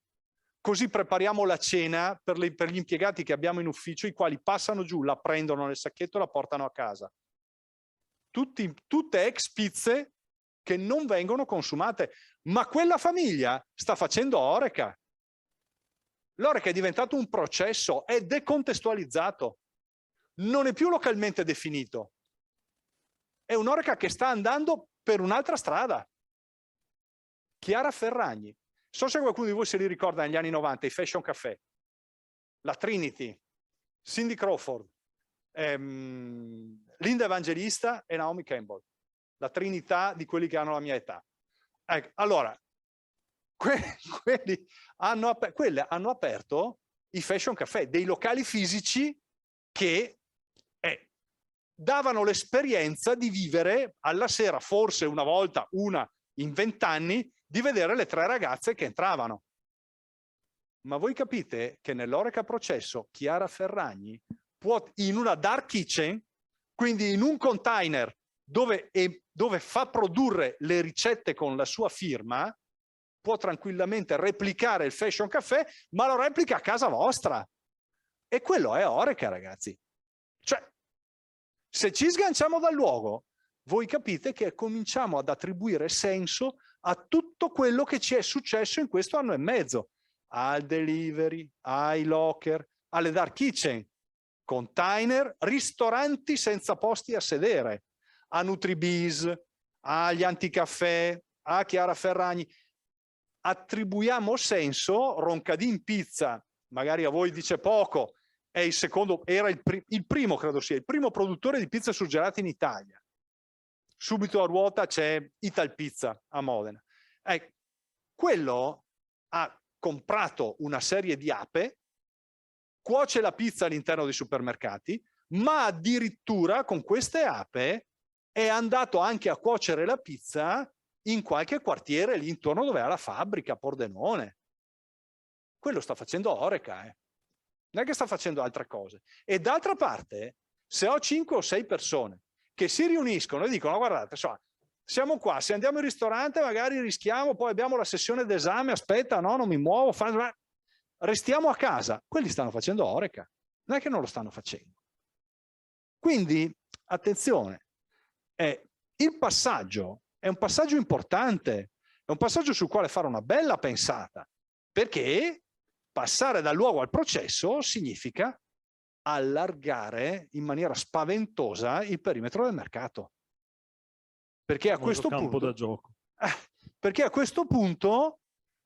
così prepariamo la cena per gli impiegati che abbiamo in ufficio, i quali passano giù, la prendono nel sacchetto e la portano a casa. Tutte ex pizze che non vengono consumate, ma quella famiglia sta facendo Horeca. L'Horeca è diventato un processo, è decontestualizzato, non è più localmente definito. È un Horeca che sta andando per un'altra strada. Chiara Ferragni. So se qualcuno di voi se li ricorda negli anni 90, i Fashion Café, la Trinity, Cindy Crawford, Linda Evangelista e Naomi Campbell. La trinità di quelli che hanno la mia età. Ecco, allora, quelle hanno aperto i Fashion Café, dei locali fisici che davano l'esperienza di vivere alla sera, forse una volta, una in 20 anni, di vedere le 3 ragazze che entravano. Ma voi capite che nell'Horeca processo Chiara Ferragni può, in una dark kitchen, quindi in un container dove fa produrre le ricette con la sua firma, può tranquillamente replicare il Fashion Café, ma lo replica a casa vostra. E quello è Horeca, ragazzi. Cioè, se ci sganciamo dal luogo, voi capite che cominciamo ad attribuire senso a tutto quello che ci è successo in questo anno e mezzo, al delivery, ai locker, alle dark kitchen, container, ristoranti senza posti a sedere, a NutriBiz, agli anticaffè, a Chiara Ferragni. Attribuiamo senso, Roncadin Pizza, magari a voi dice poco, è il secondo, era il primo, credo sia, il primo produttore di pizza surgelate in Italia. Subito a ruota c'è Ital Pizza a Modena. Quello ha comprato una serie di ape, cuoce la pizza all'interno dei supermercati, ma addirittura con queste ape è andato anche a cuocere la pizza in qualche quartiere lì intorno dove ha la fabbrica, a Pordenone. Quello sta facendo Horeca, non è che sta facendo altre cose. E d'altra parte, se ho 5 o 6 persone che si riuniscono e dicono, guardate, insomma, siamo qua, se andiamo in ristorante magari rischiamo, poi abbiamo la sessione d'esame, aspetta, no, non mi muovo, restiamo a casa. Quelli stanno facendo Horeca, non è che non lo stanno facendo. Quindi, attenzione, il passaggio è un passaggio importante, è un passaggio sul quale fare una bella pensata, perché passare dal luogo al processo significa allargare in maniera spaventosa il perimetro del mercato. Perché a questo campo punto, da gioco. perché a questo punto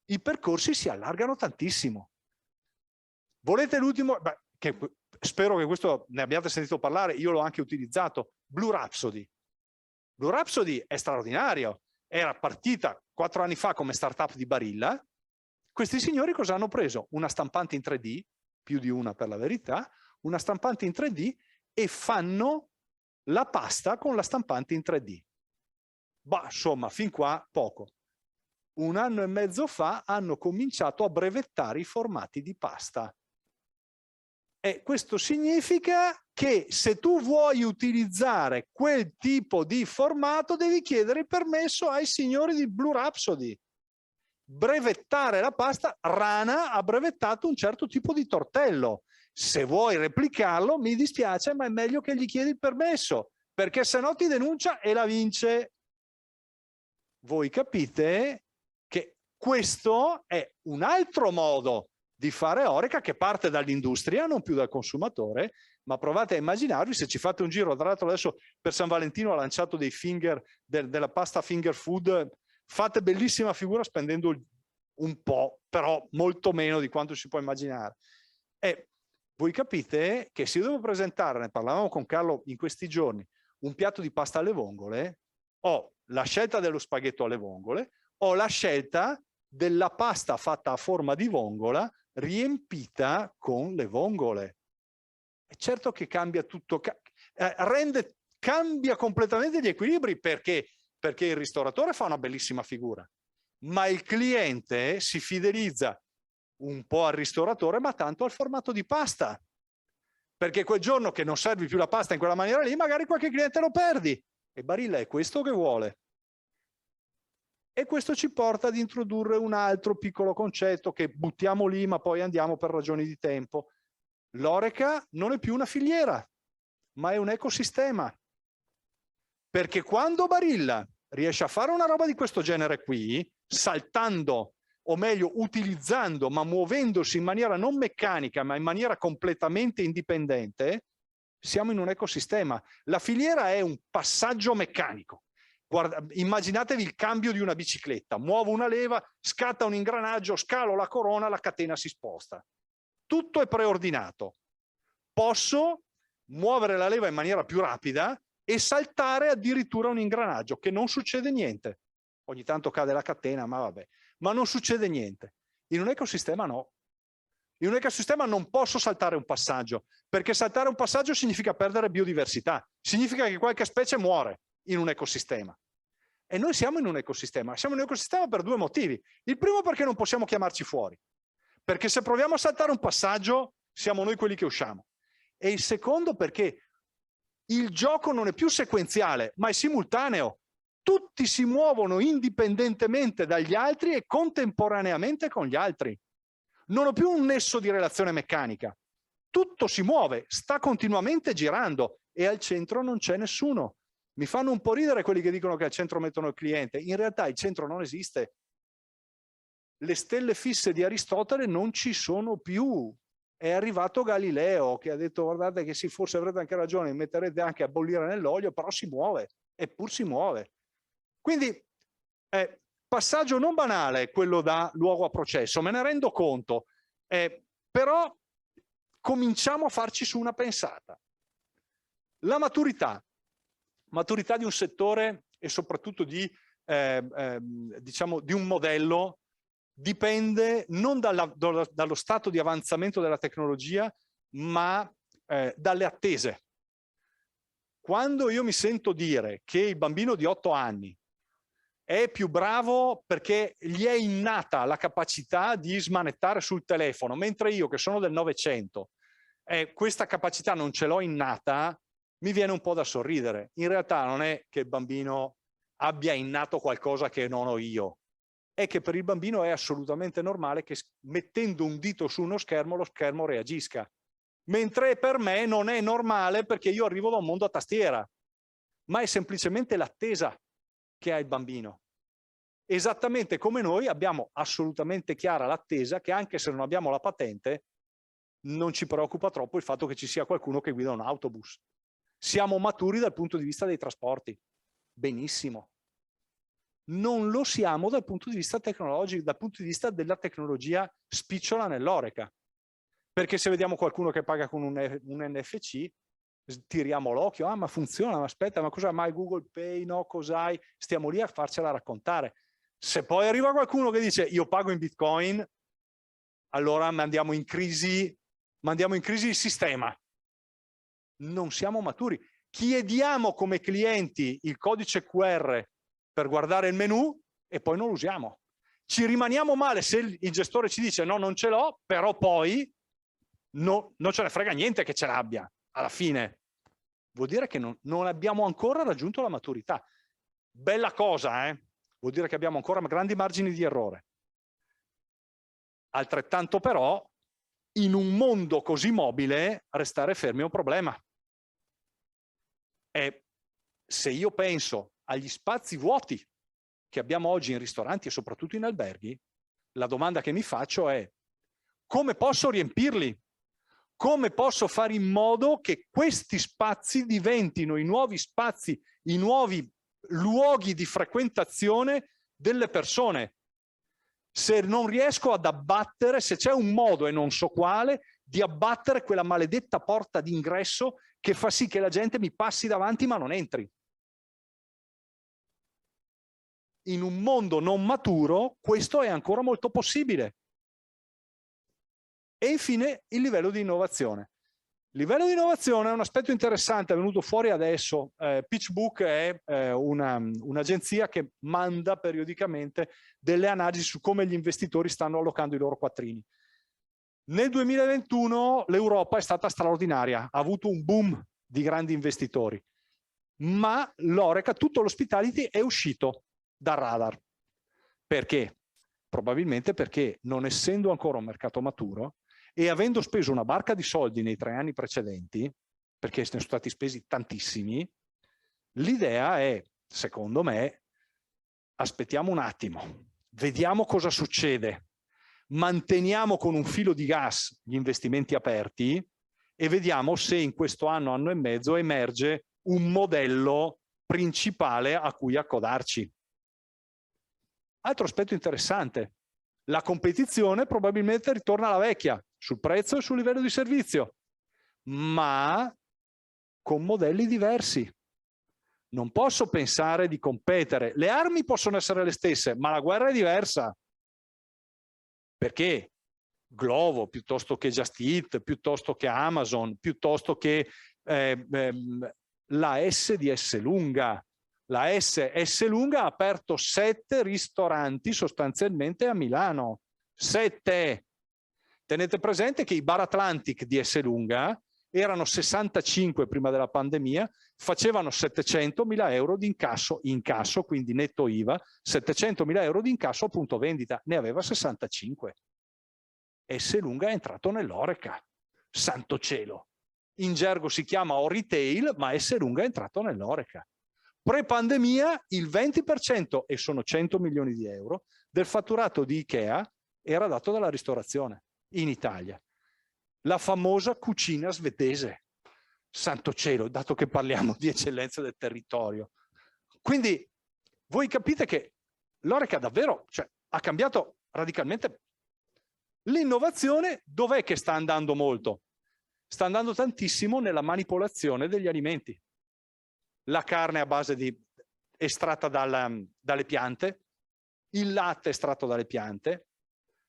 i percorsi si allargano tantissimo. Volete l'ultimo? Spero che questo ne abbiate sentito parlare, io l'ho anche utilizzato, Blue Rhapsody. Blue Rhapsody è straordinario, era partita 4 anni fa come startup di Barilla. Questi signori cosa hanno preso? Una stampante in 3D, più di una per la verità, una stampante in 3D e fanno la pasta con la stampante in 3D. Bah, insomma, fin qua poco. 1 anno e mezzo fa hanno cominciato a brevettare i formati di pasta. E questo significa che se tu vuoi utilizzare quel tipo di formato devi chiedere il permesso ai signori di Blue Rhapsody. Brevettare la pasta, Rana ha brevettato un certo tipo di tortello. Se vuoi replicarlo, mi dispiace, ma è meglio che gli chiedi il permesso, perché se no ti denuncia e la vince. Voi capite che questo è un altro modo di fare Horeca che parte dall'industria, non più dal consumatore, ma provate a immaginarvi, se ci fate un giro, tra l'altro adesso per San Valentino ha lanciato dei finger, della pasta finger food, fate bellissima figura spendendo un po', però molto meno di quanto si può immaginare. E voi capite che se io devo presentare, ne parlavamo con Carlo in questi giorni, un piatto di pasta alle vongole, ho la scelta dello spaghetto alle vongole, ho la scelta della pasta fatta a forma di vongola riempita con le vongole. È certo che cambia tutto, cambia completamente gli equilibri perché il ristoratore fa una bellissima figura, ma il cliente si fidelizza un po' al ristoratore, ma tanto al formato di pasta. Perché quel giorno che non servi più la pasta in quella maniera lì, magari qualche cliente lo perdi. E Barilla è questo che vuole. E questo ci porta ad introdurre un altro piccolo concetto che buttiamo lì, ma poi andiamo per ragioni di tempo. L'Horeca non è più una filiera, ma è un ecosistema. Perché quando Barilla riesce a fare una roba di questo genere qui, saltando, o meglio utilizzando, ma muovendosi in maniera non meccanica, ma in maniera completamente indipendente, siamo in un ecosistema. La filiera è un passaggio meccanico. Guarda, immaginatevi il cambio di una bicicletta. Muovo una leva, scatta un ingranaggio, scalo la corona, la catena si sposta. Tutto è preordinato. Posso muovere la leva in maniera più rapida e saltare addirittura un ingranaggio, che non succede niente. Ogni tanto cade la catena, ma vabbè. Ma non succede niente. In un ecosistema no. In un ecosistema non posso saltare un passaggio, perché saltare un passaggio significa perdere biodiversità, significa che qualche specie muore in un ecosistema. E noi siamo in un ecosistema per 2 motivi. Il primo perché non possiamo chiamarci fuori, perché se proviamo a saltare un passaggio siamo noi quelli che usciamo. E il secondo perché il gioco non è più sequenziale, ma è simultaneo. Tutti si muovono indipendentemente dagli altri e contemporaneamente con gli altri. Non ho più un nesso di relazione meccanica. Tutto si muove, sta continuamente girando e al centro non c'è nessuno. Mi fanno un po' ridere quelli che dicono che al centro mettono il cliente. In realtà il centro non esiste. Le stelle fisse di Aristotele non ci sono più. È arrivato Galileo che ha detto guardate che sì, forse avrete anche ragione, metterete anche a bollire nell'olio, però si muove, eppur si muove. Quindi passaggio non banale quello da luogo a processo, me ne rendo conto, però cominciamo a farci su una pensata. La maturità di un settore e soprattutto diciamo, di un modello dipende non dallo stato di avanzamento della tecnologia, ma dalle attese. Quando io mi sento dire che il bambino di 8 anni è più bravo perché gli è innata la capacità di smanettare sul telefono, mentre io che sono del Novecento questa capacità non ce l'ho innata, mi viene un po' da sorridere. In realtà non è che il bambino abbia innato qualcosa che non ho io, è che per il bambino è assolutamente normale che mettendo un dito su uno schermo lo schermo reagisca, mentre per me non è normale perché io arrivo da un mondo a tastiera, ma è semplicemente l'attesa che ha il bambino. Esattamente come noi abbiamo assolutamente chiara l'attesa che anche se non abbiamo la patente, non ci preoccupa troppo il fatto che ci sia qualcuno che guida un autobus. Siamo maturi dal punto di vista dei trasporti. Benissimo. Non lo siamo dal punto di vista tecnologico, dal punto di vista della tecnologia spicciola nell'oreca. Perché se vediamo qualcuno che paga con un NFC, tiriamo l'occhio, ah ma funziona, ma aspetta, ma cosa mai Google Pay, no, cos'hai? Stiamo lì a farcela raccontare. Se poi arriva qualcuno che dice io pago in Bitcoin, allora mandiamo in crisi il sistema. Non siamo maturi. Chiediamo come clienti il codice QR per guardare il menu e poi non lo usiamo. Ci rimaniamo male se il gestore ci dice no, non ce l'ho, però poi non ce ne frega niente che ce l'abbia. Alla fine vuol dire che non abbiamo ancora raggiunto la maturità. Bella cosa, vuol dire che abbiamo ancora grandi margini di errore. Altrettanto però, in un mondo così mobile, restare fermi è un problema. E se io penso agli spazi vuoti che abbiamo oggi in ristoranti e soprattutto in alberghi, la domanda che mi faccio è: come posso riempirli? Come posso fare in modo che questi spazi diventino i nuovi spazi, i nuovi luoghi di frequentazione delle persone? Se non riesco ad abbattere, se c'è un modo e non so quale, di abbattere quella maledetta porta d'ingresso che fa sì che la gente mi passi davanti ma non entri. In un mondo non maturo questo è ancora molto possibile. E infine il livello di innovazione. Il livello di innovazione è un aspetto interessante, è venuto fuori adesso. PitchBook è un'agenzia che manda periodicamente delle analisi su come gli investitori stanno allocando i loro quattrini. Nel 2021 l'Europa è stata straordinaria, ha avuto un boom di grandi investitori, ma l'Horeca, tutto l'hospitality è uscito dal radar. Perché? Probabilmente perché non essendo ancora un mercato maturo e avendo speso una barca di soldi nei 3 anni precedenti, perché ne sono stati spesi tantissimi, l'idea è, secondo me, aspettiamo un attimo, vediamo cosa succede, manteniamo con un filo di gas gli investimenti aperti e vediamo se in questo anno, anno e mezzo emerge un modello principale a cui accodarci. Altro aspetto interessante, la competizione probabilmente ritorna alla vecchia, sul prezzo e sul livello di servizio, ma con modelli diversi. Non posso pensare di competere. Le armi possono essere le stesse, ma la guerra è diversa. Perché Glovo, piuttosto che Just Eat, piuttosto che Amazon, piuttosto che la S di Esselunga. La Esselunga ha aperto 7 ristoranti sostanzialmente a Milano. 7. Tenete presente che i Bar Atlantic di Esselunga erano 65 prima della pandemia, facevano 700.000 euro di incasso, quindi netto IVA, 700.000 euro di incasso a punto vendita, ne aveva 65. Esselunga è entrato nell'Horeca, santo cielo. In gergo si chiama retail, ma Esselunga è entrato nell'Horeca. Pre-pandemia il 20%, e sono 100 milioni di euro, del fatturato di Ikea era dato dalla ristorazione in Italia. La famosa cucina svedese, santo cielo, dato che parliamo di eccellenza del territorio. Quindi voi capite che l'Horeca davvero ha cambiato radicalmente. L'innovazione dov'è che sta andando molto? Sta andando tantissimo nella manipolazione degli alimenti. La carne a base di estratta dalle piante, il latte estratto dalle piante,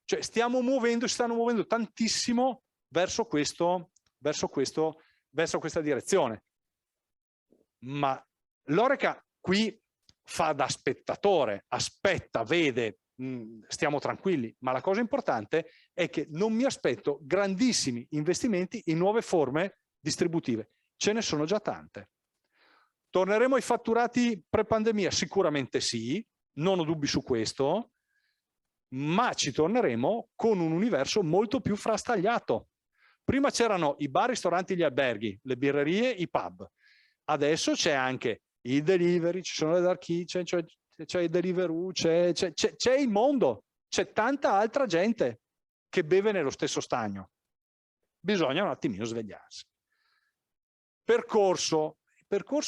cioè si stanno muovendo tantissimo verso questa direzione. Ma l'Horeca qui fa da spettatore, aspetta, vede, stiamo tranquilli, ma la cosa importante è che non mi aspetto grandissimi investimenti in nuove forme distributive, ce ne sono già tante. Torneremo ai fatturati pre-pandemia? Sicuramente sì, non ho dubbi su questo, ma ci torneremo con un universo molto più frastagliato. Prima c'erano i bar, i ristoranti, gli alberghi, le birrerie, i pub. Adesso c'è anche il delivery, ci sono le dark kitchen, c'è il Deliveroo, c'è il mondo, c'è tanta altra gente che beve nello stesso stagno. bisogna un attimino svegliarsi. Percorso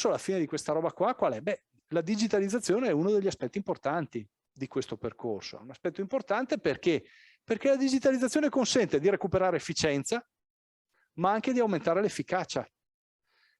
alla fine di questa roba qua qual è? Beh, la digitalizzazione è uno degli aspetti importanti di questo percorso. È un aspetto importante perché la digitalizzazione consente di recuperare efficienza, ma anche di aumentare l'efficacia.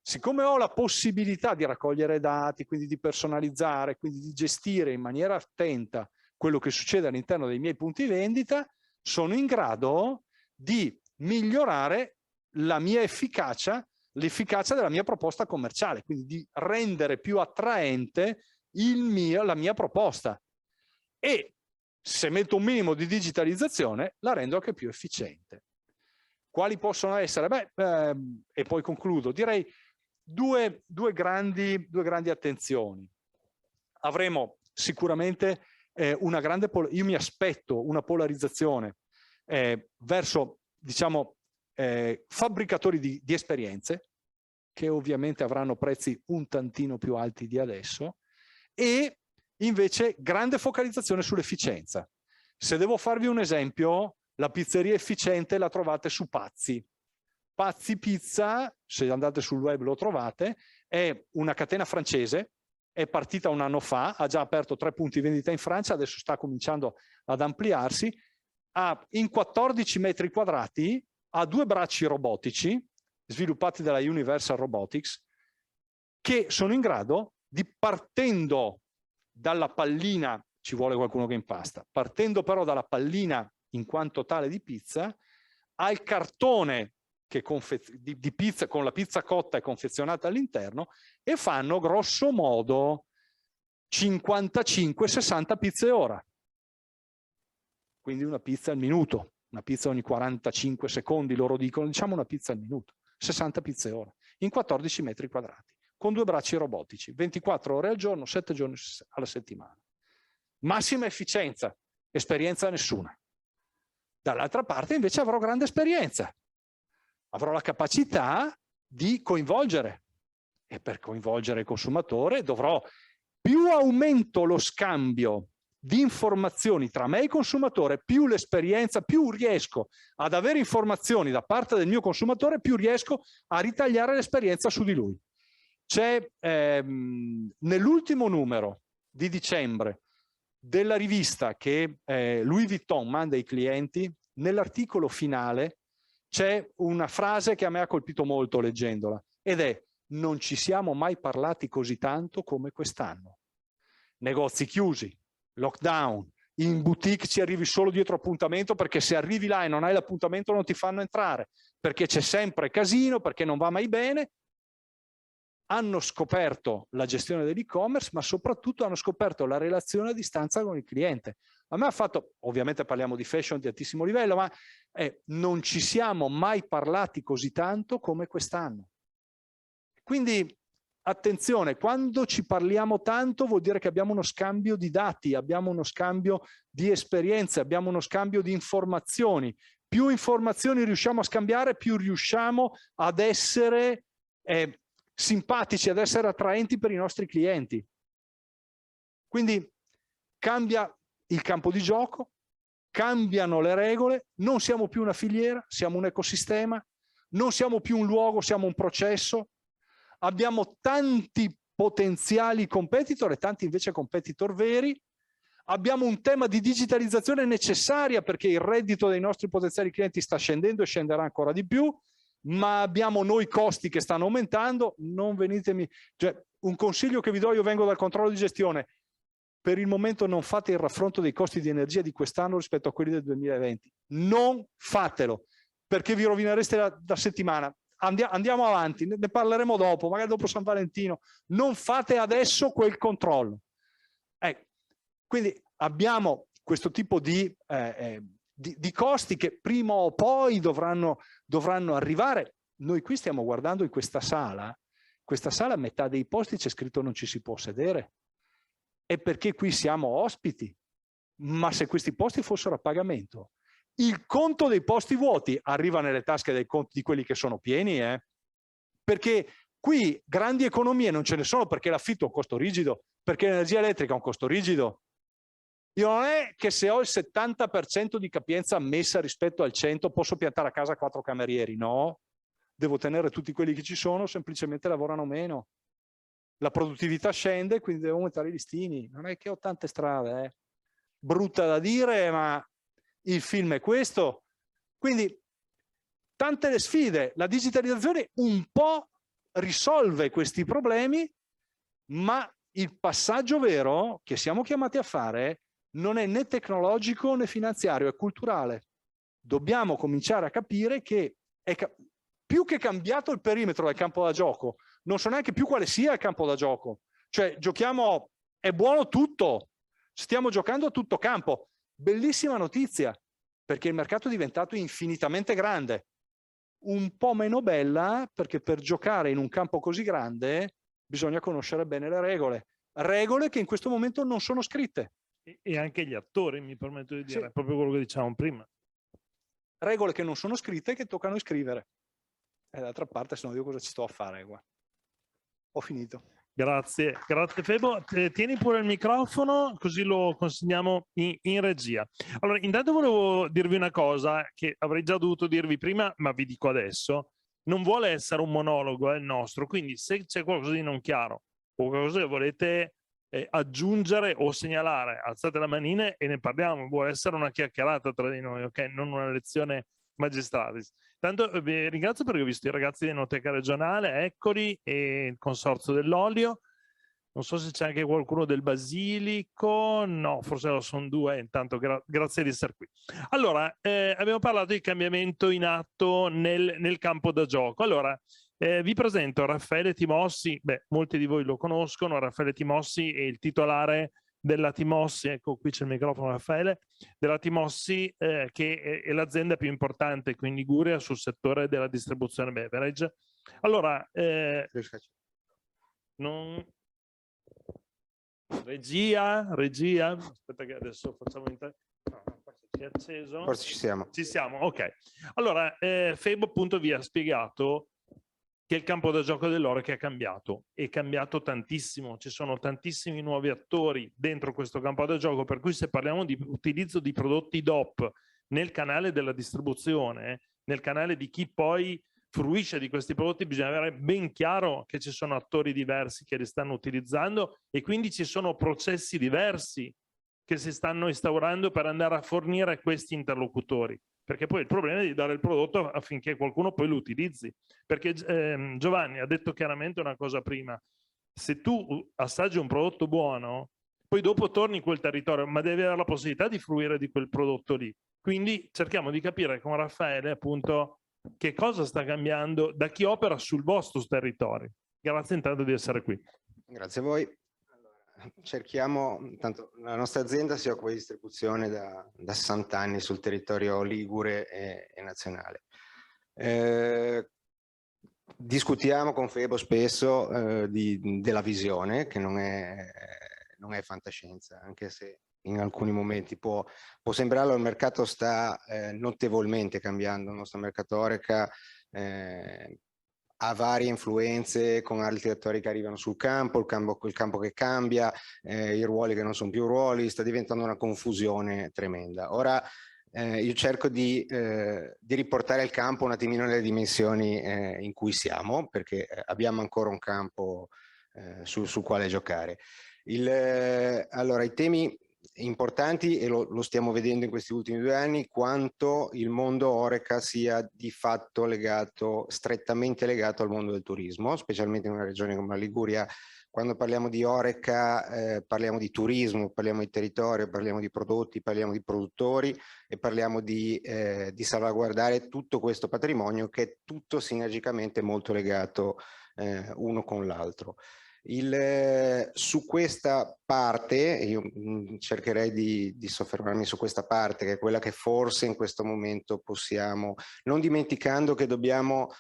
Siccome ho la possibilità di raccogliere dati, quindi di personalizzare, quindi di gestire in maniera attenta quello che succede all'interno dei miei punti vendita, sono in grado di migliorare la mia efficacia, l'efficacia della mia proposta commerciale, quindi di rendere più attraente la mia proposta. E se metto un minimo di digitalizzazione, la rendo anche più efficiente. Quali possono essere? Beh, e poi concludo, direi due grandi attenzioni. Avremo sicuramente io mi aspetto una polarizzazione verso, diciamo, fabbricatori di esperienze, che ovviamente avranno prezzi un tantino più alti di adesso, e invece grande focalizzazione sull'efficienza. Se devo farvi un esempio, la pizzeria efficiente la trovate su Pazzi. Pazzi Pizza, se andate sul web lo trovate, è una catena francese, è partita un anno fa, ha già aperto 3 punti vendita in Francia, adesso sta cominciando ad ampliarsi, in 14 metri quadrati ha 2 bracci robotici sviluppati dalla Universal Robotics, che sono in grado di, partendo dalla pallina, ci vuole qualcuno che impasta, partendo però dalla pallina in quanto tale di pizza, al cartone di pizza, con la pizza cotta e confezionata all'interno, e fanno grosso modo 55-60 pizze ora. Quindi una pizza al minuto, una pizza ogni 45 secondi, loro dicono, diciamo una pizza al minuto, 60 pizze ora, in 14 metri quadrati, con 2 bracci robotici, 24 ore al giorno, 7 giorni alla settimana. Massima efficienza, esperienza nessuna. Dall'altra parte invece avrò grande esperienza, avrò la capacità di coinvolgere, e per coinvolgere il consumatore dovrò, più aumento lo scambio di informazioni tra me e il consumatore, più l'esperienza, più riesco ad avere informazioni da parte del mio consumatore, più riesco a ritagliare l'esperienza su di lui. C'è nell'ultimo numero di dicembre della rivista che Louis Vuitton manda ai clienti, nell'articolo finale c'è una frase che a me ha colpito molto leggendola, ed è: non ci siamo mai parlati così tanto come quest'anno. Negozi chiusi, lockdown, in boutique ci arrivi solo dietro appuntamento, perché se arrivi là e non hai l'appuntamento non ti fanno entrare, perché c'è sempre casino, perché non va mai bene. Hanno scoperto la gestione dell'e-commerce, ma soprattutto hanno scoperto la relazione a distanza con il cliente. A me ha fatto, ovviamente parliamo di fashion di altissimo livello, ma non ci siamo mai parlati così tanto come quest'anno. Quindi attenzione, quando ci parliamo tanto vuol dire che abbiamo uno scambio di dati, abbiamo uno scambio di esperienze, abbiamo uno scambio di informazioni. Più informazioni riusciamo a scambiare, più riusciamo ad essere simpatici, ad essere attraenti per i nostri clienti. Quindi cambia il campo di gioco, cambiano le regole, non siamo più una filiera, siamo un ecosistema, non siamo più un luogo, siamo un processo. Abbiamo tanti potenziali competitor e tanti invece competitor veri. Abbiamo un tema di digitalizzazione necessaria, perché il reddito dei nostri potenziali clienti sta scendendo e scenderà ancora di più, ma abbiamo noi costi che stanno aumentando. Non venitemi, cioè, un consiglio che vi do, io vengo dal controllo di gestione: per il momento non fate il raffronto dei costi di energia di quest'anno rispetto a quelli del 2020. Non fatelo, perché vi rovinereste la settimana. Andiamo avanti, ne parleremo dopo, magari dopo San Valentino. Non fate adesso quel controllo. Quindi abbiamo questo tipo di costi che prima o poi dovranno arrivare. Noi qui stiamo guardando in questa sala, a metà dei posti c'è scritto non ci si può sedere. È perché qui siamo ospiti, ma se questi posti fossero a pagamento, il conto dei posti vuoti arriva nelle tasche di quelli che sono pieni, perché qui grandi economie non ce ne sono, perché l'affitto è un costo rigido, perché l'energia elettrica è un costo rigido. Io non è che se ho il 70% di capienza ammessa rispetto al 100 posso piantare a casa 4 camerieri, no. Devo tenere tutti quelli che ci sono, semplicemente lavorano meno. La produttività scende, quindi devo aumentare i listini. Non è che ho tante strade, eh. Brutta da dire, ma il film è questo. Quindi tante le sfide. La digitalizzazione un po' risolve questi problemi, ma il passaggio vero che siamo chiamati a fare non è né tecnologico né finanziario, è culturale. Dobbiamo cominciare a capire che è più che cambiato il perimetro del campo da gioco, non so neanche più quale sia il campo da gioco. Cioè, giochiamo, è buono tutto, stiamo giocando a tutto campo. Bellissima notizia, perché il mercato è diventato infinitamente grande. Un po' meno bella, perché per giocare in un campo così grande bisogna conoscere bene le regole. Regole che in questo momento non sono scritte. E anche gli attori, mi permetto di dire, Sì. è proprio quello che dicevamo prima. Regole che non sono scritte e che toccano scrivere. E d'altra parte, se no io cosa ci sto a fare qua? Ho finito. Grazie, grazie Febo. Tieni pure il microfono così lo consegniamo in regia. Allora, intanto volevo dirvi una cosa che avrei già dovuto dirvi prima, ma vi dico adesso. Non vuole essere un monologo, è il nostro, quindi se c'è qualcosa di non chiaro o qualcosa che volete aggiungere o segnalare, alzate la manina e ne parliamo. Vuole essere una chiacchierata tra di noi, ok? Non una lezione magistralis. Tanto vi ringrazio perché ho visto i ragazzi dell'Enoteca Regionale, eccoli, e il Consorzio dell'Olio. Non so se c'è anche qualcuno del Basilico, no, forse lo sono due, intanto grazie di essere qui. Allora, abbiamo parlato di cambiamento in atto nel campo da gioco. Allora, vi presento Raffaele Timossi, beh, molti di voi lo conoscono, Raffaele Timossi è il titolare della Timossi, ecco qui c'è il microfono Raffaele, della Timossi che è l'azienda più importante qui in Liguria sul settore della distribuzione beverage. Allora, regia, aspetta che adesso facciamo entrare. Si è acceso? Forse ci siamo. Ci siamo, ok. Allora, Febo appunto vi ha spiegato che il campo da gioco dell'Horeca è cambiato tantissimo, ci sono tantissimi nuovi attori dentro questo campo da gioco, per cui se parliamo di utilizzo di prodotti DOP nel canale della distribuzione, nel canale di chi poi fruisce di questi prodotti, bisogna avere ben chiaro che ci sono attori diversi che li stanno utilizzando e quindi ci sono processi diversi che si stanno instaurando per andare a fornire questi interlocutori. Perché poi il problema è di dare il prodotto affinché qualcuno poi lo utilizzi. Perché Giovanni ha detto chiaramente una cosa prima, se tu assaggi un prodotto buono, poi dopo torni in quel territorio, ma devi avere la possibilità di fruire di quel prodotto lì. Quindi cerchiamo di capire con Raffaele appunto che cosa sta cambiando da chi opera sul vostro territorio. Grazie intanto di essere qui. Grazie a voi. Cerchiamo, tanto la nostra azienda si occupa di distribuzione da 60 anni sul territorio ligure e nazionale. Discutiamo con Febo spesso della visione, che non è fantascienza, anche se in alcuni momenti può sembrarlo. Il mercato sta notevolmente cambiando, il nostro mercato Horeca ha varie influenze con altri attori che arrivano sul campo, il campo che cambia, i ruoli che non sono più ruoli, sta diventando una confusione tremenda. Ora io cerco di riportare il campo un attimino nelle dimensioni in cui siamo, perché abbiamo ancora un campo sul quale giocare. Allora, i temi importanti, e lo stiamo vedendo in questi ultimi 2 anni, quanto il mondo Horeca sia di fatto strettamente legato al mondo del turismo, specialmente in una regione come la Liguria. Quando parliamo di Horeca parliamo di turismo, parliamo di territorio, parliamo di prodotti, parliamo di produttori e parliamo di salvaguardare tutto questo patrimonio che è tutto sinergicamente molto legato uno con l'altro. Su questa parte, io cercherei di soffermarmi su questa parte, che è quella che forse in questo momento possiamo, non dimenticando che dobbiamo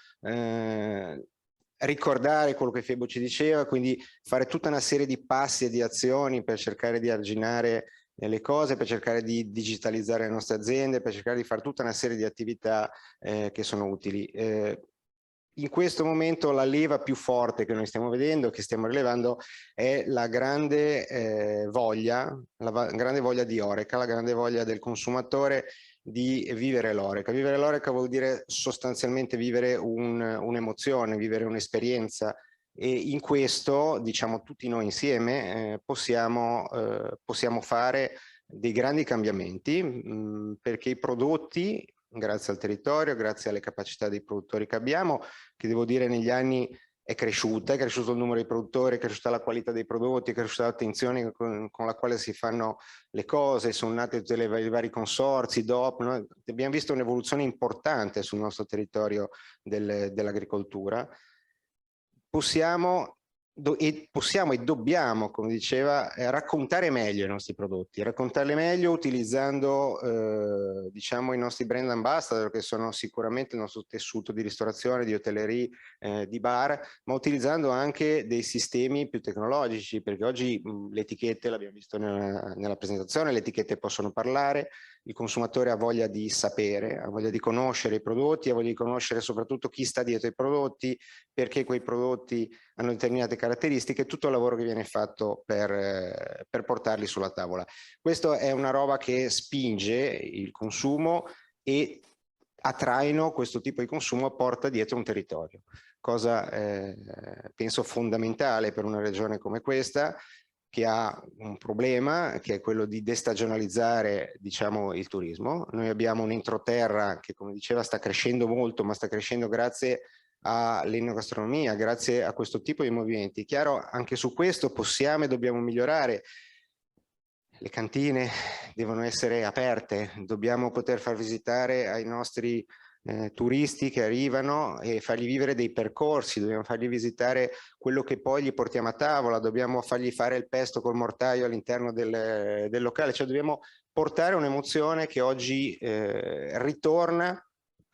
ricordare quello che Febo ci diceva, quindi fare tutta una serie di passi e di azioni per cercare di arginare le cose, per cercare di digitalizzare le nostre aziende, per cercare di fare tutta una serie di attività che sono utili. In questo momento la leva più forte che noi stiamo vedendo, che stiamo rilevando, è la grande voglia di Horeca, la grande voglia del consumatore di vivere l'Horeca. Vivere l'Horeca vuol dire sostanzialmente vivere un'emozione, vivere un'esperienza, e in questo, diciamo, tutti noi insieme possiamo fare dei grandi cambiamenti, perché i prodotti, grazie al territorio, grazie alle capacità dei produttori che abbiamo, che devo dire negli anni è cresciuto il numero di produttori, è cresciuta la qualità dei prodotti, è cresciuta l'attenzione con la quale si fanno le cose, sono nati tutti i vari consorzi, DOP, no? Abbiamo visto un'evoluzione importante sul nostro territorio dell'agricoltura. Possiamo e dobbiamo, come diceva, raccontare meglio i nostri prodotti, raccontarli meglio utilizzando diciamo i nostri brand ambassador, che sono sicuramente il nostro tessuto di ristorazione, di hotellerie, di bar, ma utilizzando anche dei sistemi più tecnologici, perché oggi le etichette, l'abbiamo visto nella presentazione, le etichette possono parlare, il consumatore ha voglia di sapere, ha voglia di conoscere i prodotti, ha voglia di conoscere soprattutto chi sta dietro i prodotti, perché quei prodotti hanno determinate caratteristiche, tutto il lavoro che viene fatto per portarli sulla tavola. Questo è una roba che spinge il consumo e a traino questo tipo di consumo porta dietro un territorio, cosa penso fondamentale per una regione come questa, che ha un problema, che è quello di destagionalizzare, diciamo, il turismo. Noi abbiamo un'entroterra che, come diceva, sta crescendo molto, ma sta crescendo grazie all'enogastronomia, grazie a questo tipo di movimenti. Chiaro, anche su questo possiamo e dobbiamo migliorare. Le cantine devono essere aperte, dobbiamo poter far visitare ai nostri turisti che arrivano e fargli vivere dei percorsi, dobbiamo fargli visitare quello che poi gli portiamo a tavola, dobbiamo fargli fare il pesto col mortaio all'interno del locale, cioè dobbiamo portare un'emozione che oggi ritorna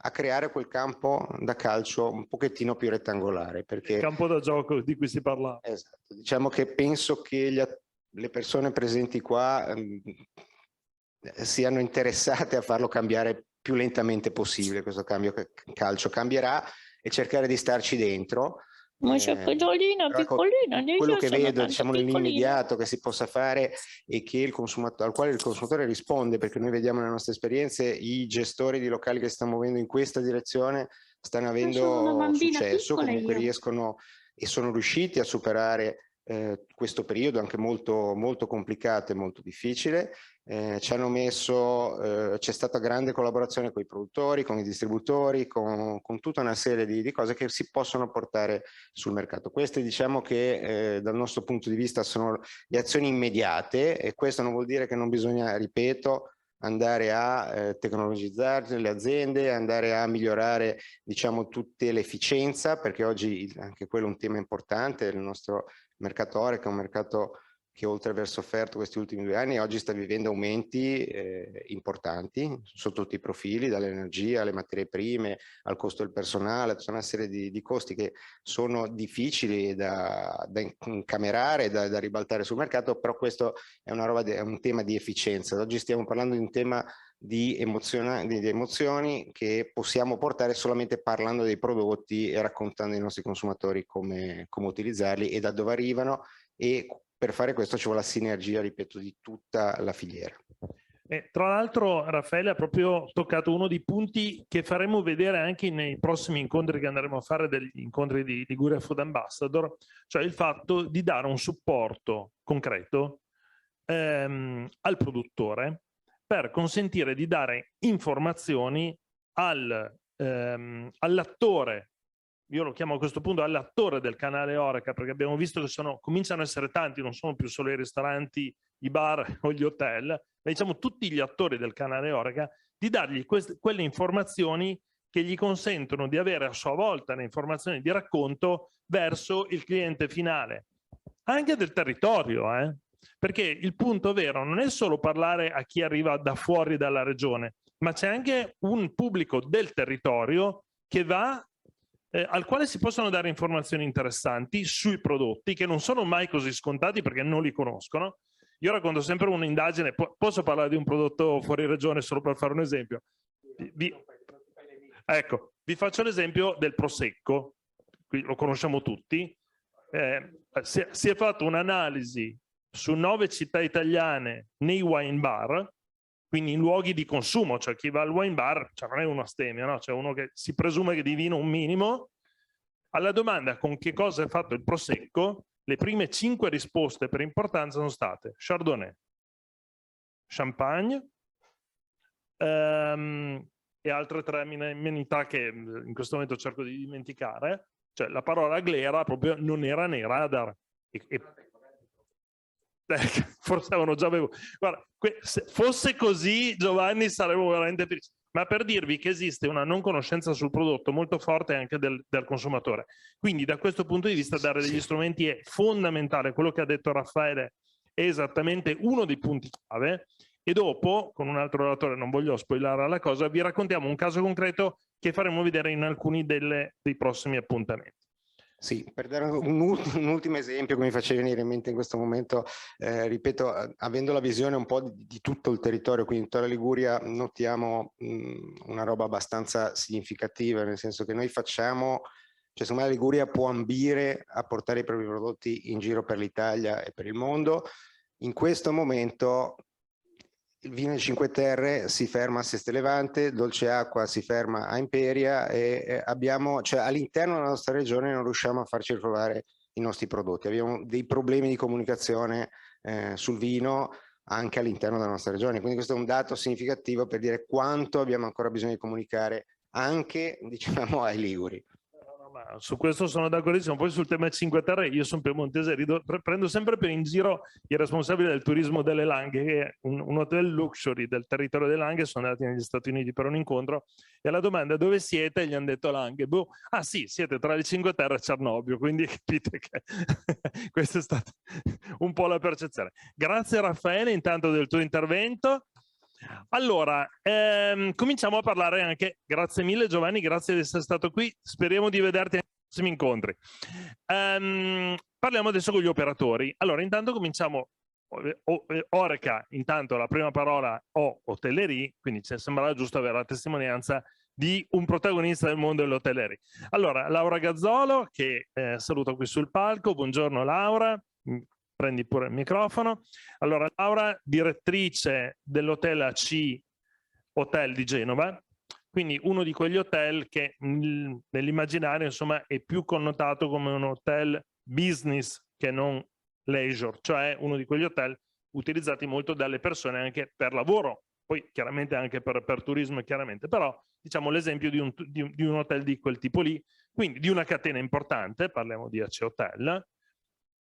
a creare quel campo da calcio un pochettino più rettangolare. Perché, il campo da gioco di cui si parlava. Esatto, diciamo che penso che le persone presenti qua siano interessate a farlo cambiare più lentamente possibile. Questo cambio calcio cambierà e cercare di starci dentro. Ma c'è pedolina piccolina, quello che vedo, diciamo, nell'immediato che si possa fare e che il consumatore, al quale il consumatore risponde, perché noi vediamo nelle nostre esperienze i gestori di locali che si stanno muovendo in questa direzione stanno avendo successo, comunque riescono e sono riusciti a superare questo periodo anche molto, molto complicato e molto difficile. Ci hanno messo, c'è stata grande collaborazione con i produttori, con i distributori, con tutta una serie di cose che si possono portare sul mercato. Queste, diciamo che dal nostro punto di vista sono le azioni immediate, e questo non vuol dire che non bisogna, ripeto, andare a tecnologizzare le aziende, andare a migliorare, diciamo, tutte l'efficienza, perché oggi anche quello è un tema importante. Il nostro mercato Horeca è un mercato che, oltre aver sofferto questi ultimi 2 anni, oggi sta vivendo aumenti importanti sotto tutti i profili, dall'energia alle materie prime, al costo del personale, tutta una serie di costi che sono difficili da incamerare, da ribaltare sul mercato, però questo è una roba, è un tema di efficienza. Oggi stiamo parlando di un tema di emozioni che possiamo portare solamente parlando dei prodotti e raccontando ai nostri consumatori come utilizzarli e da dove arrivano, e per fare questo ci vuole la sinergia, ripeto, di tutta la filiera. Tra l'altro Raffaele ha proprio toccato uno dei punti che faremo vedere anche nei prossimi incontri che andremo a fare, degli incontri di Liguria Food Ambassador, cioè il fatto di dare un supporto concreto al produttore per consentire di dare informazioni all'attore, io lo chiamo a questo punto all'attore del canale Horeca, perché abbiamo visto che cominciano a essere tanti, non sono più solo i ristoranti, i bar o gli hotel, ma diciamo tutti gli attori del canale Horeca, di dargli quelle informazioni che gli consentono di avere a sua volta le informazioni di racconto verso il cliente finale, anche del territorio, perché il punto vero non è solo parlare a chi arriva da fuori dalla regione, ma c'è anche un pubblico del territorio che va al quale si possono dare informazioni interessanti sui prodotti che non sono mai così scontati perché non li conoscono. Io racconto sempre un'indagine, posso parlare di un prodotto fuori regione solo per fare un esempio? Ecco, Vi faccio l'esempio del Prosecco, qui lo conosciamo tutti. Si è fatto un'analisi su 9 città italiane nei wine bar, quindi in luoghi di consumo, cioè chi va al wine bar, cioè non è uno astemio, no? Cioè uno che si presume che di vino un minimo. Alla domanda con che cosa è fatto il Prosecco, le prime 5 risposte per importanza sono state Chardonnay, Champagne e altre 3 amenità che in questo momento cerco di dimenticare. Cioè la parola glera proprio non era nei radar. Forse avevano già bevuto. Guarda, se fosse così, Giovanni, saremmo veramente felici. Ma per dirvi che esiste una non conoscenza sul prodotto molto forte anche del consumatore. Quindi da questo punto di vista dare degli strumenti è fondamentale. Quello che ha detto Raffaele è esattamente uno dei punti chiave. E dopo, con un altro relatore, non voglio spoilerare la cosa, vi raccontiamo un caso concreto che faremo vedere in alcuni dei prossimi appuntamenti. Sì, per dare un ultimo esempio che mi faceva venire in mente in questo momento, ripeto, avendo la visione un po' di tutto il territorio, quindi in tutta la Liguria, notiamo una roba abbastanza significativa, nel senso che noi facciamo, cioè secondo me la Liguria può ambire a portare i propri prodotti in giro per l'Italia e per il mondo. In questo momento il vino di Cinque Terre si ferma a Seste Levante, Dolce Acqua si ferma a Imperia e abbiamo, cioè all'interno della nostra regione non riusciamo a far circolare i nostri prodotti. Abbiamo dei problemi di comunicazione sul vino anche all'interno della nostra regione, quindi questo è un dato significativo per dire quanto abbiamo ancora bisogno di comunicare anche, diciamo, ai liguri. Ma su questo sono d'accordissimo. Poi sul tema Cinque Terre io sono piemontese, prendo sempre per in giro i responsabili del turismo delle Langhe, che è un hotel luxury del territorio delle Langhe. Sono andati negli Stati Uniti per un incontro e alla domanda dove siete gli hanno detto Langhe. Boh, ah sì, siete tra le Cinque Terre e Cernobbio, quindi capite che questa è stata un po' la percezione. Grazie Raffaele intanto del tuo intervento. Allora, cominciamo a parlare anche, grazie mille Giovanni, grazie di essere stato qui, speriamo di vederti nei prossimi incontri. Parliamo adesso con gli operatori. Allora, intanto cominciamo, Oreca, intanto la prima parola hotellerie, quindi ci sembrava giusto avere la testimonianza di un protagonista del mondo dell'hotellerie. Allora, Laura Gazzolo, che saluto qui sul palco, buongiorno Laura. Prendi pure il microfono. Allora, Laura, direttrice dell'hotel AC Hotel di Genova, quindi uno di quegli hotel che nell'immaginario, insomma, è più connotato come un hotel business che non leisure, cioè uno di quegli hotel utilizzati molto dalle persone anche per lavoro, poi chiaramente anche per turismo, chiaramente, però diciamo l'esempio di un hotel di quel tipo lì, quindi di una catena importante, parliamo di AC Hotel.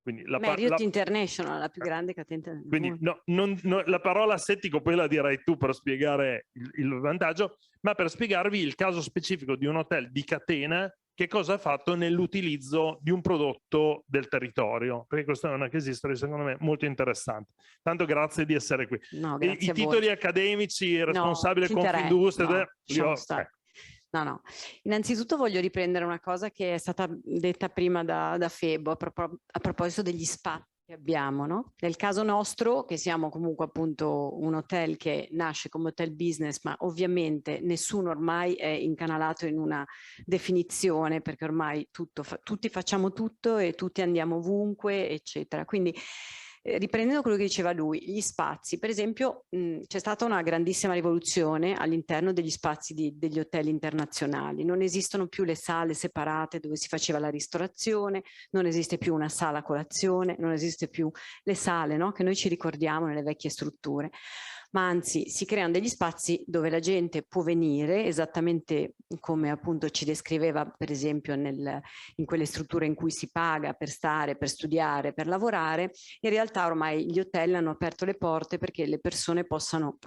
Quindi Marriott International, la più grande catena del mondo. Quindi la parola assettico poi la direi tu per spiegare il vantaggio, ma per spiegarvi il caso specifico di un hotel di catena, che cosa ha fatto nell'utilizzo di un prodotto del territorio, perché questa è una case history secondo me molto interessante. Tanto grazie di essere qui. No, I titoli accademici, responsabile Confindustria, No. Innanzitutto voglio riprendere una cosa che è stata detta prima da Febo a proposito degli spazi che abbiamo, no? Nel caso nostro, che siamo comunque appunto un hotel che nasce come hotel business, ma ovviamente nessuno ormai è incanalato in una definizione, perché ormai tutti facciamo tutto e tutti andiamo ovunque, eccetera. Quindi riprendendo quello che diceva lui, gli spazi, per esempio c'è stata una grandissima rivoluzione all'interno degli spazi degli hotel internazionali. Non esistono più le sale separate dove si faceva la ristorazione, non esiste più una sala colazione, non esiste più le sale, no? Che noi ci ricordiamo nelle vecchie strutture, ma anzi si creano degli spazi dove la gente può venire, esattamente come appunto ci descriveva per esempio in quelle strutture in cui si paga per stare, per studiare, per lavorare. In realtà ormai gli hotel hanno aperto le porte perché le persone possano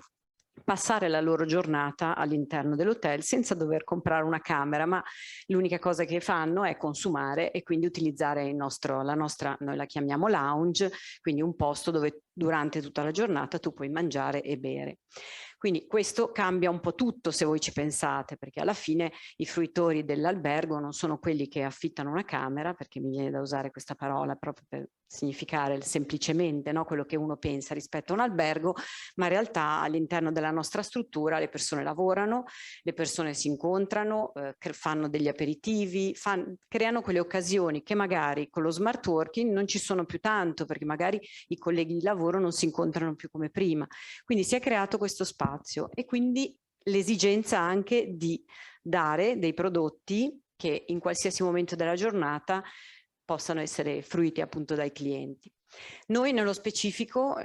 passare la loro giornata all'interno dell'hotel senza dover comprare una camera, ma l'unica cosa che fanno è consumare e quindi utilizzare la nostra, noi la chiamiamo lounge, quindi un posto dove durante tutta la giornata tu puoi mangiare e bere. Quindi questo cambia un po' tutto se voi ci pensate, perché alla fine i fruitori dell'albergo non sono quelli che affittano una camera, perché mi viene da usare questa parola proprio per significare semplicemente, no, quello che uno pensa rispetto a un albergo, ma in realtà all'interno della nostra struttura le persone lavorano, le persone si incontrano, fanno degli aperitivi, creano quelle occasioni che magari con lo smart working non ci sono più tanto, perché magari i colleghi di lavoro non si incontrano più come prima. Quindi si è creato questo spazio e quindi l'esigenza anche di dare dei prodotti che in qualsiasi momento della giornata possano essere fruiti appunto dai clienti. Noi nello specifico,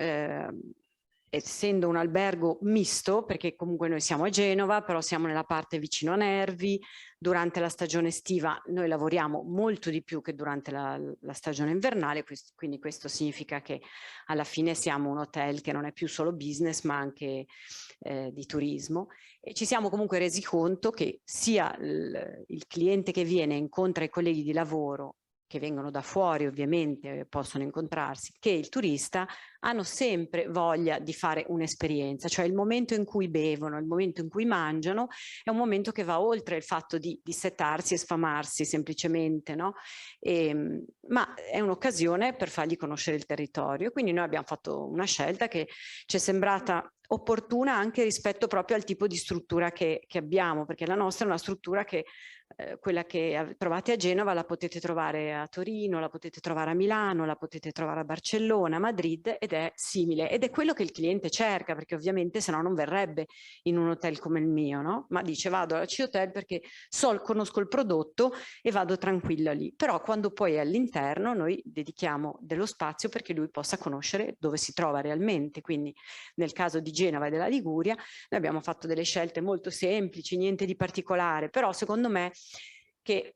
essendo un albergo misto, perché comunque noi siamo a Genova, però siamo nella parte vicino a Nervi, durante la stagione estiva noi lavoriamo molto di più che durante la stagione invernale, quindi questo significa che alla fine siamo un hotel che non è più solo business ma anche di turismo, e ci siamo comunque resi conto che sia il cliente che viene incontra i colleghi di lavoro che vengono da fuori ovviamente possono incontrarsi, che il turista hanno sempre voglia di fare un'esperienza, cioè il momento in cui bevono, il momento in cui mangiano è un momento che va oltre il fatto di settarsi e sfamarsi semplicemente, no? Ma è un'occasione per fargli conoscere il territorio, quindi noi abbiamo fatto una scelta che ci è sembrata opportuna anche rispetto proprio al tipo di struttura che abbiamo, perché la nostra è una struttura che quella che trovate a Genova la potete trovare a Torino, la potete trovare a Milano, la potete trovare a Barcellona, a Madrid, ed è simile ed è quello che il cliente cerca, perché ovviamente se no non verrebbe in un hotel come il mio, no? Ma dice vado alla C-Hotel perché conosco il prodotto e vado tranquilla lì, però quando poi è all'interno noi dedichiamo dello spazio perché lui possa conoscere dove si trova realmente, quindi nel caso di Genova e della Liguria noi abbiamo fatto delle scelte molto semplici, niente di particolare, però secondo me che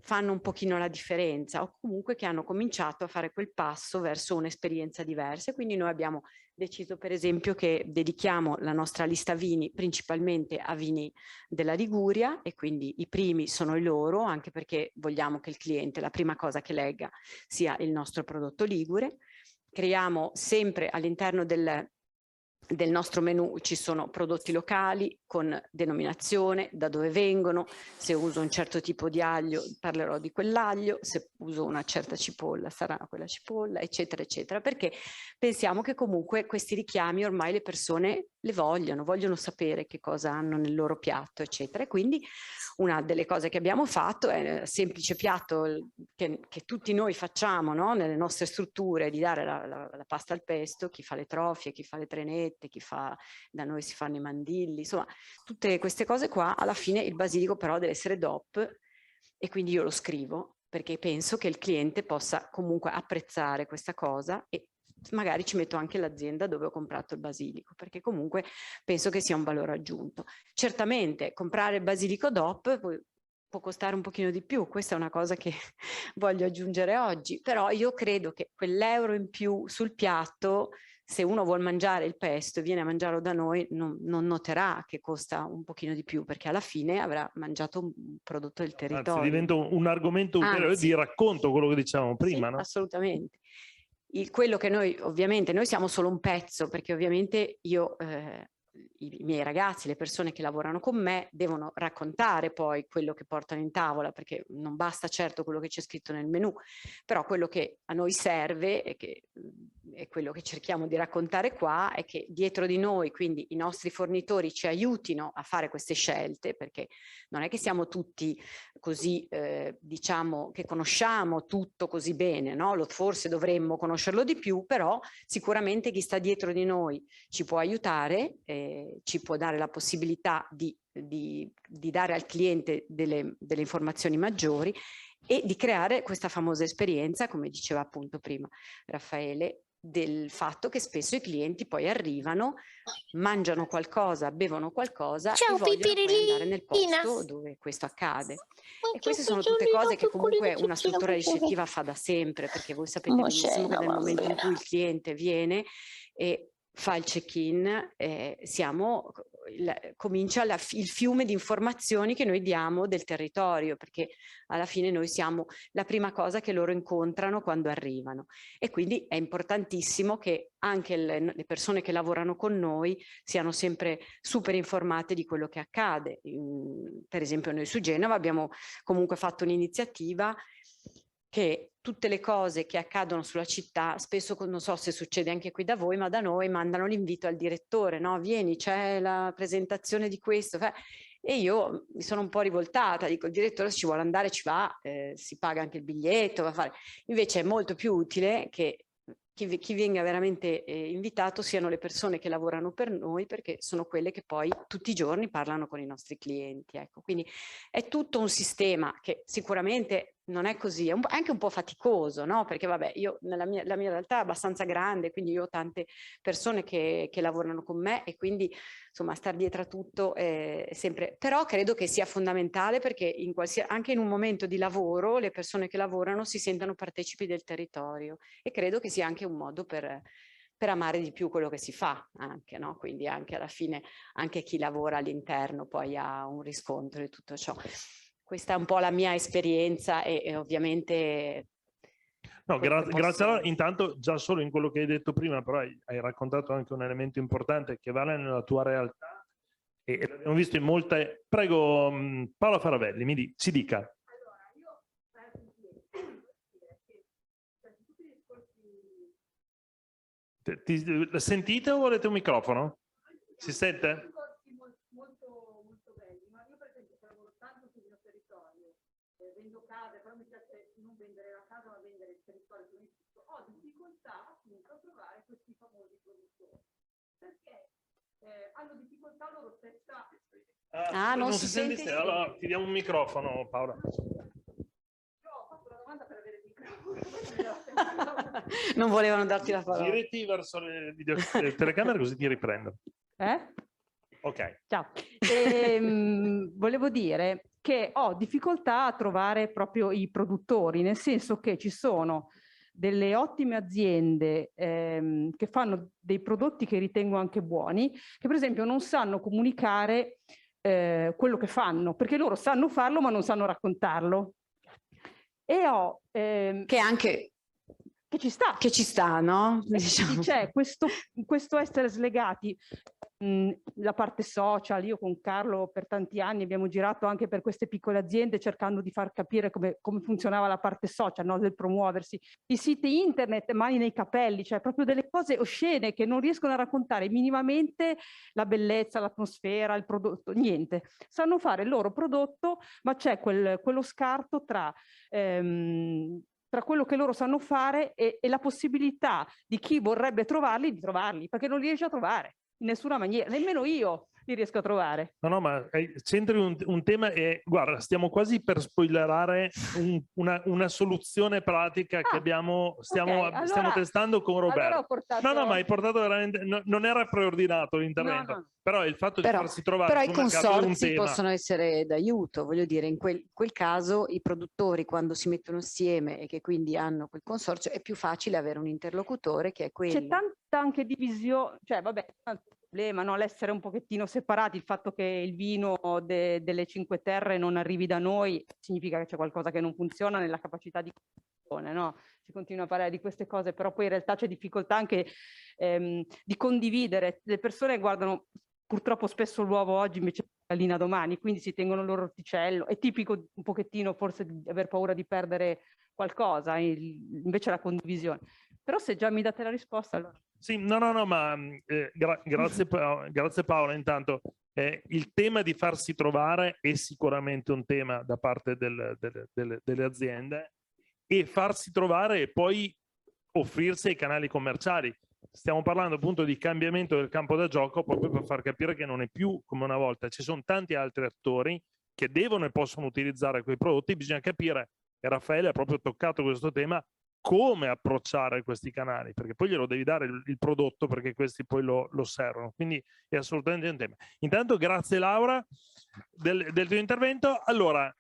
fanno un pochino la differenza o comunque che hanno cominciato a fare quel passo verso un'esperienza diversa. E quindi noi abbiamo deciso per esempio che dedichiamo la nostra lista vini principalmente a vini della Liguria e quindi i primi sono i loro, anche perché vogliamo che il cliente la prima cosa che legga sia il nostro prodotto ligure. Creiamo sempre all'interno del nostro menù ci sono prodotti locali con denominazione, da dove vengono, se uso un certo tipo di aglio parlerò di quell'aglio, se uso una certa cipolla sarà quella cipolla, eccetera, eccetera, perché pensiamo che comunque questi richiami ormai le persone le vogliono sapere che cosa hanno nel loro piatto, eccetera. E quindi una delle cose che abbiamo fatto è il semplice piatto che tutti noi facciamo, no? Nelle nostre strutture, di dare la pasta al pesto, chi fa le trofie, chi fa le trenette, da noi si fanno i mandilli, insomma tutte queste cose qua. Alla fine il basilico però deve essere DOP e quindi io lo scrivo perché penso che il cliente possa comunque apprezzare questa cosa e magari ci metto anche l'azienda dove ho comprato il basilico, perché comunque penso che sia un valore aggiunto. Certamente comprare il basilico DOP può costare un pochino di più, questa è una cosa che voglio aggiungere oggi, però io credo che quell'euro in più sul piatto, se uno vuol mangiare il pesto e viene a mangiarlo da noi, non noterà che costa un pochino di più, perché alla fine avrà mangiato un prodotto del territorio. Anzi, diventa un argomento ulteriore di racconto, quello che dicevamo prima, sì, no? Assolutamente. Quello che noi siamo solo un pezzo, perché ovviamente io, i miei ragazzi, le persone che lavorano con me devono raccontare poi quello che portano in tavola, perché non basta certo quello che c'è scritto nel menù, però quello che a noi serve e che è quello che cerchiamo di raccontare qua è che dietro di noi, quindi i nostri fornitori ci aiutino a fare queste scelte, perché non è che siamo tutti così, diciamo che conosciamo tutto così bene, no? Forse dovremmo conoscerlo di più, però sicuramente chi sta dietro di noi ci può aiutare, ci può dare la possibilità di dare al cliente delle informazioni maggiori e di creare questa famosa esperienza, come diceva appunto prima Raffaele, del fatto che spesso i clienti poi arrivano, mangiano qualcosa, bevono qualcosa e vogliono poi andare nel posto dove questo accade. E queste sono tutte cose che comunque una struttura ricettiva fa da sempre, perché voi sapete benissimo che nel momento in cui il cliente viene e fa il check-in, comincia il fiume di informazioni che noi diamo del territorio, perché alla fine noi siamo la prima cosa che loro incontrano quando arrivano, e quindi è importantissimo che anche le persone che lavorano con noi siano sempre super informate di quello che accade. Per esempio noi su Genova abbiamo comunque fatto un'iniziativa che tutte le cose che accadono sulla città, spesso non so se succede anche qui da voi, ma da noi mandano l'invito al direttore, no? Vieni, c'è la presentazione di questo. E io mi sono un po' rivoltata, dico il direttore se ci vuole andare ci va, si paga anche il biglietto, va a fare. Invece è molto più utile che chi venga veramente invitato siano le persone che lavorano per noi, perché sono quelle che poi tutti i giorni parlano con i nostri clienti. Ecco. Quindi è tutto un sistema che sicuramente non è così, è anche un po' faticoso, no? Perché vabbè, la mia realtà è abbastanza grande, quindi io ho tante persone che lavorano con me, e quindi insomma star dietro a tutto è sempre, però credo che sia fondamentale, perché anche in un momento di lavoro le persone che lavorano si sentano partecipi del territorio, e credo che sia anche un modo per amare di più quello che si fa, anche, no? Quindi anche alla fine anche chi lavora all'interno poi ha un riscontro di tutto ciò. Questa è un po' la mia esperienza, e ovviamente... No, grazie. Allora, intanto già solo in quello che hai detto prima, però hai raccontato anche un elemento importante che vale nella tua realtà, e l'abbiamo visto in molte... Prego, Paola Faravelli, ci dica. Allora, io Sentite o volete un microfono? Si sente? molto belli, ma io per esempio lavoro tanto sul mio territorio, vendo case, però mi piace non vendere la casa ma vendere il territorio, quindi ho difficoltà appunto a trovare questi famosi produttori, perché hanno difficoltà loro stessa. Non si sente. Allora ti diamo un microfono, Paola. Io ho fatto la domanda per avere il microfono. Non volevano darti la parola. Girati verso le telecamere così ti riprendo. Ok. Ciao. Volevo dire che ho difficoltà a trovare proprio i produttori, nel senso che ci sono delle ottime aziende che fanno dei prodotti che ritengo anche buoni, che per esempio non sanno comunicare quello che fanno, perché loro sanno farlo ma non sanno raccontarlo. E ho... che anche... Che ci sta. Che ci sta, no? Diciamo. C'è questo essere slegati, la parte social. Io con Carlo per tanti anni abbiamo girato anche per queste piccole aziende cercando di far capire come funzionava la parte social, no? Del promuoversi. I siti internet, mani nei capelli, cioè proprio delle cose oscene che non riescono a raccontare minimamente la bellezza, l'atmosfera, il prodotto, niente. Sanno fare il loro prodotto, ma c'è quello scarto tra quello che loro sanno fare e la possibilità di chi vorrebbe trovarli di trovarli, perché non li riesce a trovare in nessuna maniera, nemmeno io li riesco a trovare. No, ma c'entri un tema, e guarda, stiamo quasi per spoilerare una soluzione pratica che stiamo testando con Roberto. No, ma hai portato veramente, non era preordinato l'intervento, no. Però il fatto di farsi trovare però su i una capita di un consorzi tema... possono essere d'aiuto, voglio dire, in quel caso i produttori, quando si mettono insieme e che quindi hanno quel consorzio, è più facile avere un interlocutore che è quello. C'è tanta anche divisione, cioè vabbè, il problema, no? L'essere un pochettino separati, il fatto che il vino delle Cinque Terre non arrivi da noi significa che c'è qualcosa che non funziona nella capacità di comunicazione, no? Si continua a parlare di queste cose, però poi in realtà c'è difficoltà anche di condividere. Le persone guardano purtroppo spesso l'uovo oggi invece la gallina domani, quindi si tengono il loro orticello. È tipico un pochettino forse di aver paura di perdere qualcosa, invece la condivisione. Però se già mi date la risposta allora... Sì, no, ma grazie Paola. Intanto il tema di farsi trovare è sicuramente un tema da parte delle aziende, e farsi trovare e poi offrirsi ai canali commerciali. Stiamo parlando appunto di cambiamento del campo da gioco, proprio per far capire che non è più come una volta. Ci sono tanti altri attori che devono e possono utilizzare quei prodotti. Bisogna capire, e Raffaele ha proprio toccato questo tema, come approcciare questi canali, perché poi glielo devi dare il prodotto, perché questi poi lo servono. Quindi è assolutamente un tema. Intanto grazie Laura del tuo intervento. Allora,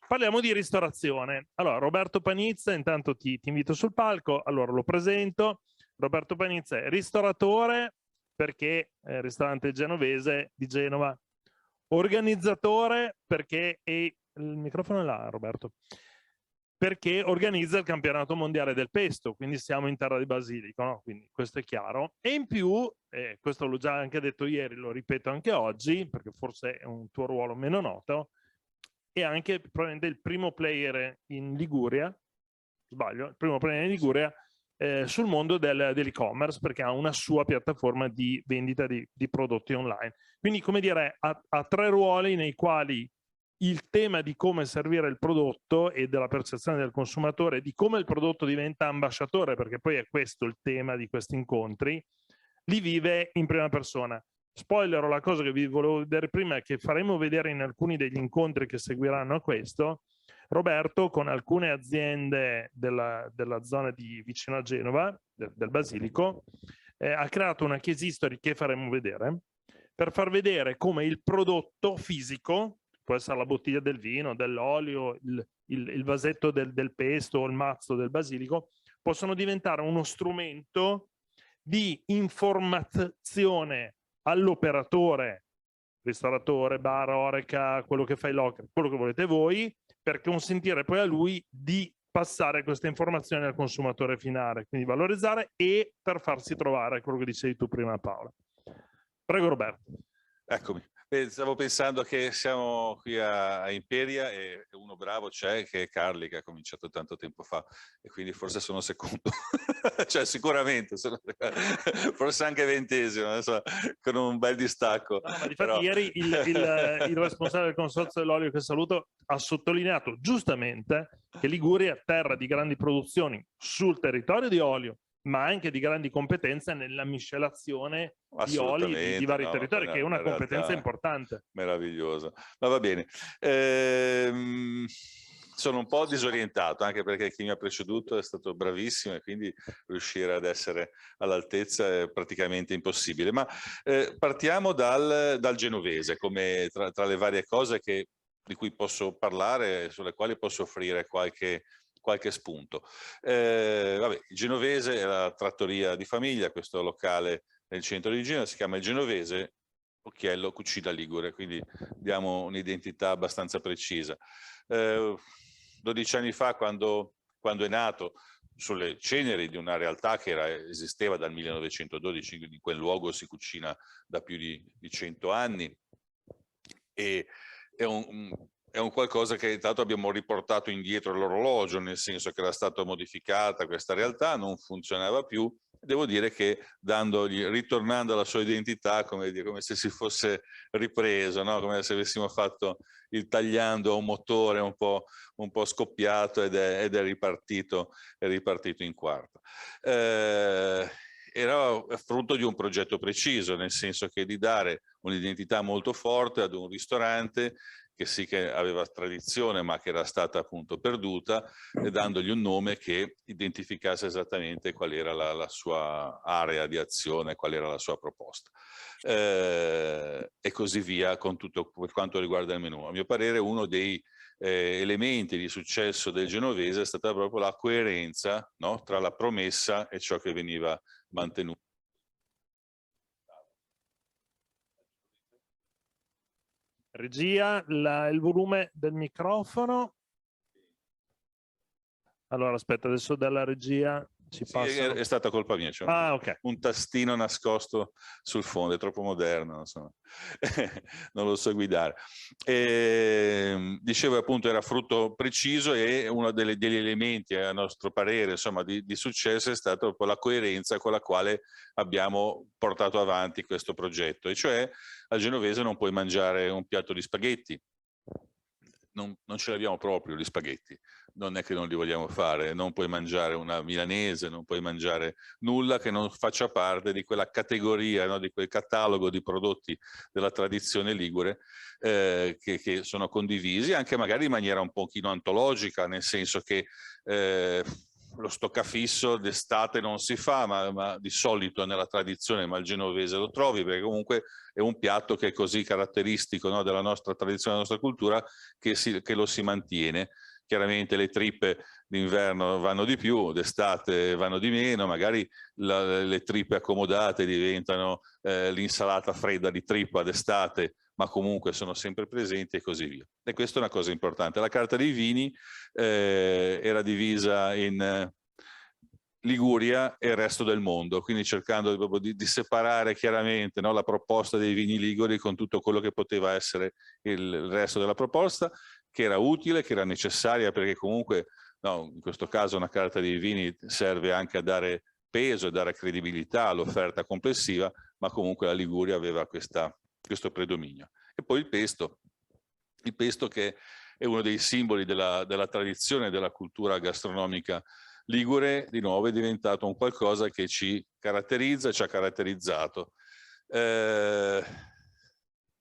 parliamo di ristorazione. Allora, Roberto Panizza, intanto ti invito sul palco. Allora, lo presento. Roberto Panizza è ristoratore, perché ristorante genovese di Genova, organizzatore perché il microfono è là, Roberto, perché organizza il campionato mondiale del pesto, quindi siamo in terra di basilico, no? Quindi questo è chiaro. E in più, questo l'ho già anche detto ieri, lo ripeto anche oggi, perché forse è un tuo ruolo meno noto, è anche probabilmente il primo player in Liguria, sbaglio, il primo player in Liguria sul mondo dell'e-commerce, perché ha una sua piattaforma di vendita di prodotti online. Quindi, come dire, ha 3 ruoli nei quali il tema di come servire il prodotto e della percezione del consumatore, di come il prodotto diventa ambasciatore, perché poi è questo il tema di questi incontri, li vive in prima persona. Spoilerò la cosa che vi volevo vedere prima, che faremo vedere in alcuni degli incontri che seguiranno a questo. Roberto, con alcune aziende della zona di vicino a Genova, del Basilico, ha creato una case history che faremo vedere, per far vedere come il prodotto fisico, può essere la bottiglia del vino, dell'olio, il vasetto del pesto o il mazzo del basilico, possono diventare uno strumento di informazione all'operatore, ristoratore, bar, oreca, quello che fa il locker, quello che volete voi, per consentire poi a lui di passare queste informazioni al consumatore finale, quindi valorizzare e per farsi trovare, quello che dicevi tu prima, Paola. Prego, Roberto. Eccomi. Stavo pensando che siamo qui a Imperia e uno bravo c'è, che è Carli, che ha cominciato tanto tempo fa, e quindi forse sono secondo, cioè sicuramente, forse anche 20esimo, adesso, con un bel distacco. No, ma difatti ieri il responsabile del consorzio dell'olio, che saluto, ha sottolineato giustamente che Liguria è terra di grandi produzioni sul territorio di olio, ma anche di grandi competenze nella miscelazione di oli di vari territori, che è una competenza importante. Meravigliosa. Ma va bene. Sono un po' disorientato, anche perché chi mi ha preceduto è stato bravissimo e quindi riuscire ad essere all'altezza è praticamente impossibile. Ma partiamo dal genovese, come tra le varie cose di cui posso parlare, sulle quali posso offrire qualche spunto. Vabbè, il genovese è la trattoria di famiglia, questo locale nel centro di Genova, si chiama il Genovese Occhiello Cucina Ligure, quindi diamo un'identità abbastanza precisa. 12 anni fa, quando è nato, sulle ceneri di una realtà che esisteva dal 1912, in quel luogo si cucina da più di 100 anni, e è un qualcosa che intanto abbiamo riportato indietro l'orologio, nel senso che era stata modificata questa realtà, non funzionava più. Devo dire che ritornando alla sua identità, come se si fosse ripreso, no? Come se avessimo fatto il tagliando a un motore un po' scoppiato ed è ripartito in quarta. Era frutto di un progetto preciso, nel senso che di dare un'identità molto forte ad un ristorante che sì che aveva tradizione ma che era stata appunto perduta, e dandogli un nome che identificasse esattamente qual era la sua area di azione, qual era la sua proposta. E così via con tutto per quanto riguarda il menù. A mio parere uno dei elementi di successo del genovese è stata proprio la coerenza, no? Tra la promessa e ciò che veniva mantenuto. Regia, il volume del microfono. Allora, aspetta, adesso dalla regia ci passa. È stata colpa mia, cioè okay. Un tastino nascosto sul fondo, è troppo moderno, insomma. Non lo so guidare. Dicevo appunto era frutto preciso, e uno degli elementi a nostro parere insomma di successo è stata proprio la coerenza con la quale abbiamo portato avanti questo progetto, e cioè al genovese non puoi mangiare un piatto di spaghetti. Non ce l'abbiamo proprio gli spaghetti, non è che non li vogliamo fare, non puoi mangiare una milanese, non puoi mangiare nulla che non faccia parte di quella categoria, no? Di quel catalogo di prodotti della tradizione ligure che sono condivisi anche magari in maniera un pochino antologica, nel senso che lo stoccafisso d'estate non si fa, ma di solito nella tradizione malgenovese lo trovi, perché comunque è un piatto che è così caratteristico, no, della nostra tradizione, della nostra cultura, che lo si mantiene, chiaramente le trippe d'inverno vanno di più, d'estate vanno di meno, magari le trippe accomodate diventano l'insalata fredda di trippa d'estate, ma comunque sono sempre presenti e così via. E questa è una cosa importante. La carta dei vini era divisa in Liguria e il resto del mondo, quindi cercando proprio di separare chiaramente, no, la proposta dei vini liguri con tutto quello che poteva essere il resto della proposta, che era utile, che era necessaria, perché comunque no, in questo caso una carta dei vini serve anche a dare peso e dare credibilità all'offerta complessiva, ma comunque la Liguria aveva questo predominio. E poi il pesto che è uno dei simboli della tradizione della cultura gastronomica ligure, di nuovo è diventato un qualcosa che ci caratterizza, ci ha caratterizzato.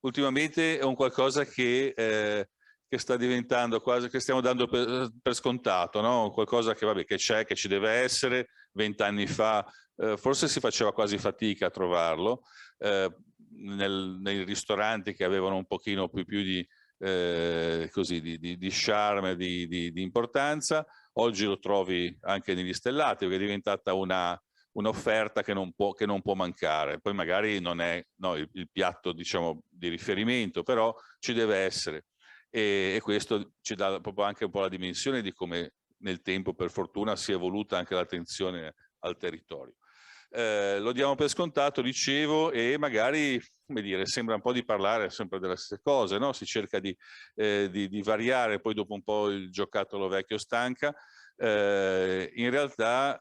Ultimamente è un qualcosa che sta diventando quasi, che stiamo dando per scontato, no? Qualcosa che vabbè, che c'è, che ci deve essere. 20 anni fa forse si faceva quasi fatica a trovarlo, nei ristoranti che avevano un pochino più di charme, di importanza. Oggi lo trovi anche negli stellati, perché è diventata un'offerta che non può mancare. Poi magari non è il piatto, diciamo, di riferimento, però ci deve essere. E questo ci dà proprio anche un po' la dimensione di come nel tempo, per fortuna, si è evoluta anche l'attenzione al territorio. Lo diamo per scontato, dicevo, e magari, come dire, sembra un po' di parlare sempre delle stesse cose, no? Si cerca di variare, poi dopo un po' il giocattolo vecchio stanca. In realtà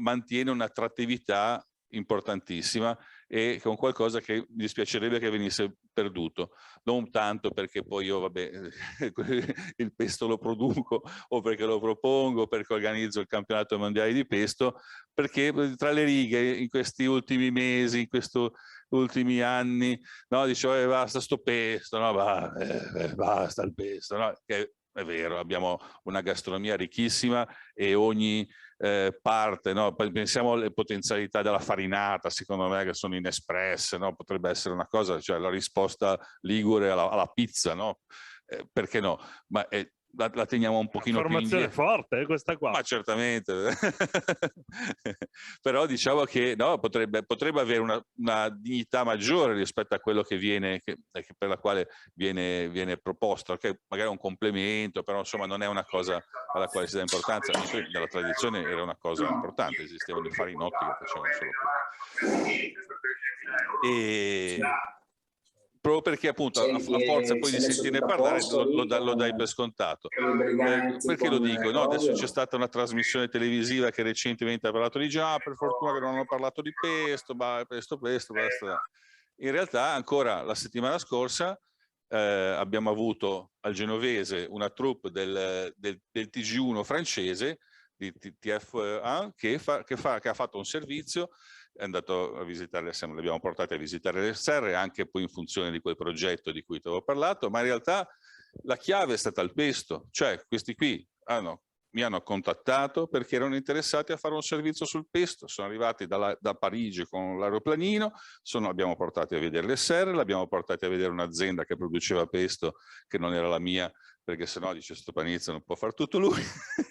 mantiene un'attrattività importantissima e con qualcosa che mi dispiacerebbe che venisse perduto, non tanto perché poi io vabbè il pesto lo produco o perché lo propongo o perché organizzo il campionato mondiale di pesto, perché tra le righe in questi ultimi mesi, in questi ultimi anni, no, dicevo basta sto pesto, no, basta il pesto, no? Che è vero, abbiamo una gastronomia ricchissima e ogni parte, no? Pensiamo alle potenzialità della farinata, secondo me, che sono inespresse, no? Potrebbe essere una cosa, cioè la risposta ligure alla pizza, no? Perché no? Ma la teniamo un pochino più Formazione indietro. forte, questa qua. Ma certamente. Però diciamo che no, potrebbe avere una dignità maggiore rispetto a quello che viene, per la quale viene proposto, che magari è un complemento, però insomma non è una cosa alla quale si dà importanza. Nella tradizione era una cosa importante, esistevano i farinotti che facevano solo quello. E proprio perché appunto a forza poi di sentirne parlare lo dai per scontato. Perché lo dico? No, adesso c'è stata una trasmissione televisiva che recentemente ha parlato di per fortuna che non hanno parlato di pesto, pesto, basta. In realtà ancora la settimana scorsa abbiamo avuto al Genovese una troupe del TG1 francese, di TF1, che ha fatto un servizio, è andato a visitare, li abbiamo portati a visitare le serre, anche poi in funzione di quel progetto di cui ti avevo parlato, ma in realtà la chiave è stata il pesto, cioè questi qui mi hanno contattato perché erano interessati a fare un servizio sul pesto, sono arrivati da Parigi con l'aeroplanino, abbiamo portati a vedere le serre, l'abbiamo portati a vedere un'azienda che produceva pesto che non era la mia, perché sennò dice sto Panizza non può fare tutto lui,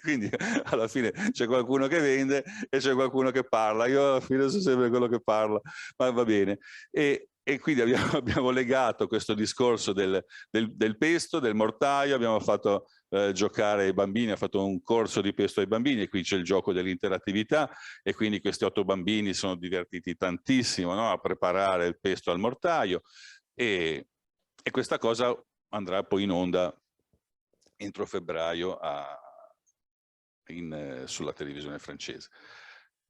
quindi alla fine c'è qualcuno che vende e c'è qualcuno che parla, io alla fine sono sempre quello che parla, ma va bene. E quindi abbiamo legato questo discorso del pesto, del mortaio, abbiamo fatto giocare ai bambini, ha fatto un corso di pesto ai bambini e qui c'è il gioco dell'interattività e quindi questi 8 bambini sono divertiti tantissimo, no? A preparare il pesto al mortaio e questa cosa andrà poi in onda entro febbraio sulla televisione francese.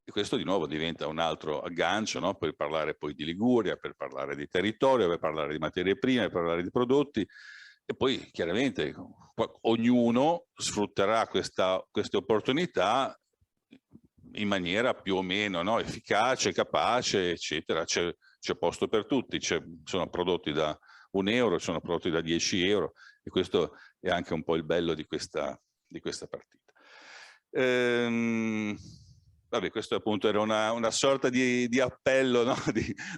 E questo di nuovo diventa un altro aggancio, no? Per parlare poi di Liguria, per parlare di territorio, per parlare di materie prime, per parlare di prodotti e poi chiaramente ognuno sfrutterà queste opportunità in maniera più o meno, no? Efficace, capace, eccetera. C'è posto per tutti, sono prodotti da €1, sono prodotti da €10 e questo è anche un po' il bello di questa partita. vabbè, questo appunto era una sorta di appello, no?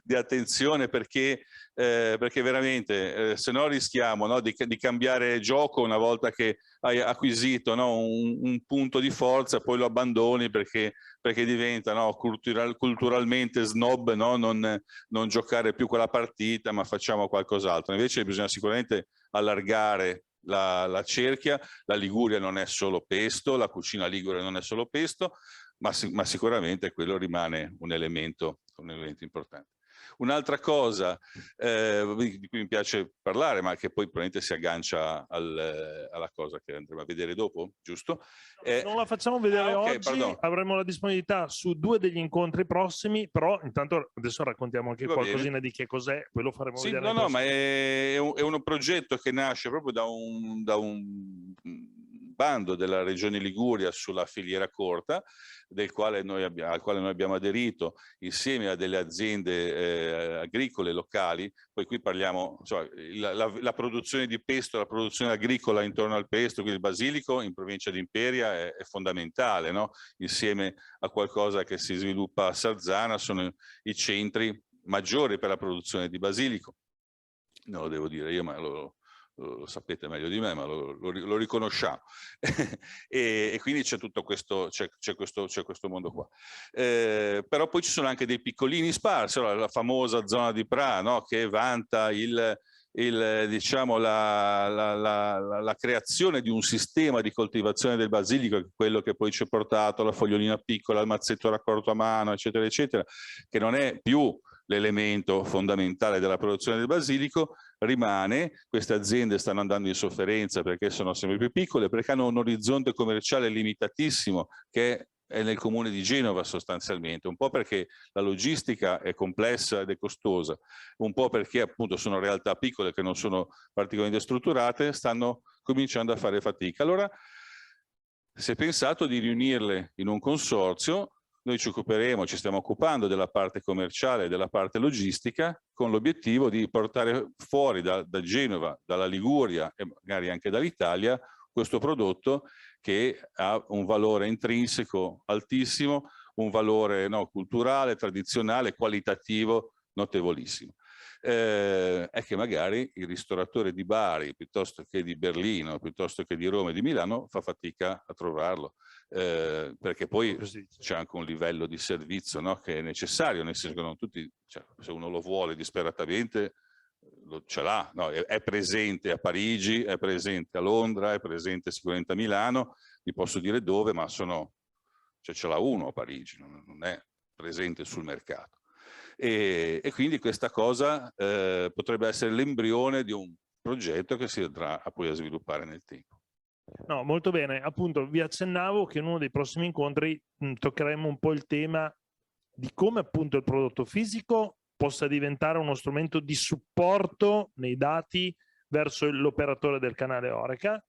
di attenzione, perché veramente se no rischiamo, no? di cambiare gioco una volta che hai acquisito, no? un punto di forza, poi lo abbandoni perché diventa, no? culturalmente snob, no? non giocare più quella partita, ma facciamo qualcos'altro. Invece bisogna sicuramente allargare la cerchia. La Liguria non è solo pesto, la cucina ligure non è solo pesto, ma sicuramente quello rimane un elemento importante. Un'altra cosa di cui mi piace parlare, ma che poi probabilmente si aggancia alla cosa che andremo a vedere dopo, giusto? Non la facciamo vedere okay, oggi, pardon. avremo la disponibilità su 2 degli incontri prossimi, però intanto adesso raccontiamo anche qualcosina di che cos'è, poi lo faremo Sì, vedere. no, ma è un progetto che nasce proprio da un bando della Regione Liguria sulla filiera corta, al quale noi abbiamo aderito insieme a delle aziende agricole locali. Poi qui parliamo, insomma, la produzione di pesto, la produzione agricola intorno al pesto, quindi il basilico in provincia di Imperia è fondamentale, no? Insieme a qualcosa che si sviluppa a Sarzana, sono i centri maggiori per la produzione di basilico. Non lo devo dire io, ma lo sapete meglio di me, ma lo riconosciamo. e quindi c'è tutto questo, c'è questo mondo qua. Però poi ci sono anche dei piccolini sparsi, la famosa zona di Pra, no? Che vanta diciamo, la creazione di un sistema di coltivazione del basilico, quello che poi ci ha portato alla fogliolina piccola, al mazzetto raccolto a mano, eccetera, eccetera, che non è più l'elemento fondamentale della produzione del basilico, rimane. Queste aziende stanno andando in sofferenza perché sono sempre più piccole, perché hanno un orizzonte commerciale limitatissimo, che è nel comune di Genova sostanzialmente, un po' perché la logistica è complessa ed è costosa, un po' perché appunto sono realtà piccole che non sono particolarmente strutturate, stanno cominciando a fare fatica. Allora si è pensato di riunirle in un consorzio. Noi ci stiamo occupando della parte commerciale e della parte logistica, con l'obiettivo di portare fuori da Genova, dalla Liguria e magari anche dall'Italia questo prodotto che ha un valore intrinseco altissimo, un valore culturale, tradizionale, qualitativo notevolissimo. È che magari il ristoratore di Bari, piuttosto che di Berlino, piuttosto che di Roma e di Milano, fa fatica a trovarlo. Perché poi c'è anche un livello di servizio, no? Che è necessario, nel senso che non tutti, cioè, se uno lo vuole disperatamente ce l'ha, no? È presente a Parigi, è presente a Londra, è presente sicuramente a Milano, vi posso dire dove, ma ce l'ha uno a Parigi, non è presente sul mercato. E quindi questa cosa potrebbe essere l'embrione di un progetto che si andrà poi a sviluppare nel tempo. No, molto bene. Appunto, vi accennavo che in uno dei prossimi incontri toccheremo un po' il tema di come appunto il prodotto fisico possa diventare uno strumento di supporto nei dati verso l'operatore del canale Horeca,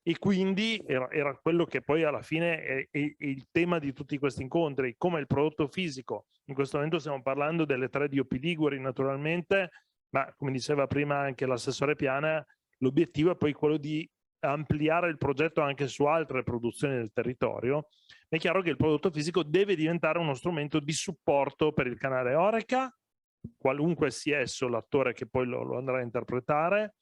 e quindi era quello che poi alla fine è il tema di tutti questi incontri, come il prodotto fisico. In questo momento stiamo parlando delle 3 DOP Liguri naturalmente, ma come diceva prima anche l'assessore Piana, l'obiettivo è poi quello di ampliare il progetto anche su altre produzioni del territorio. È chiaro che il prodotto fisico deve diventare uno strumento di supporto per il canale Horeca, qualunque sia esso l'attore che poi lo andrà a interpretare,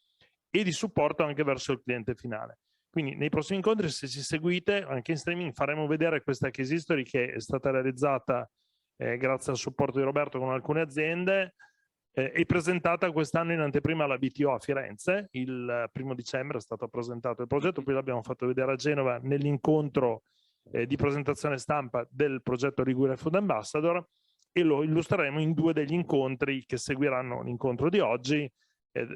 e di supporto anche verso il cliente finale. Quindi nei prossimi incontri, se ci seguite, anche in streaming faremo vedere questa case history che è stata realizzata grazie al supporto di Roberto con alcune aziende, è presentata quest'anno in anteprima alla BTO a Firenze. Il 1° dicembre è stato presentato il progetto, poi l'abbiamo fatto vedere a Genova nell'incontro di presentazione stampa del progetto Liguria Food Ambassador, e lo illustreremo in 2 degli incontri che seguiranno l'incontro di oggi,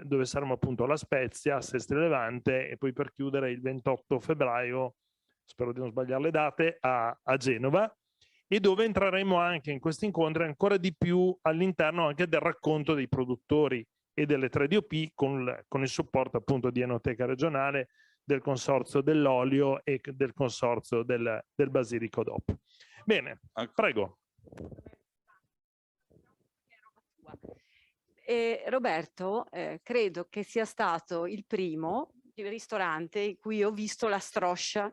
dove saremo appunto a La Spezia, a Sestri Levante, e poi per chiudere il 28 febbraio, spero di non sbagliare le date, a Genova, e dove entreremo anche in questi incontri ancora di più all'interno anche del racconto dei produttori e delle 3 DOP con il supporto appunto di Enoteca regionale, del consorzio dell'olio e del consorzio del basilico DOP. Bene, prego. Roberto, credo che sia stato il primo ristorante in cui ho visto la stroscia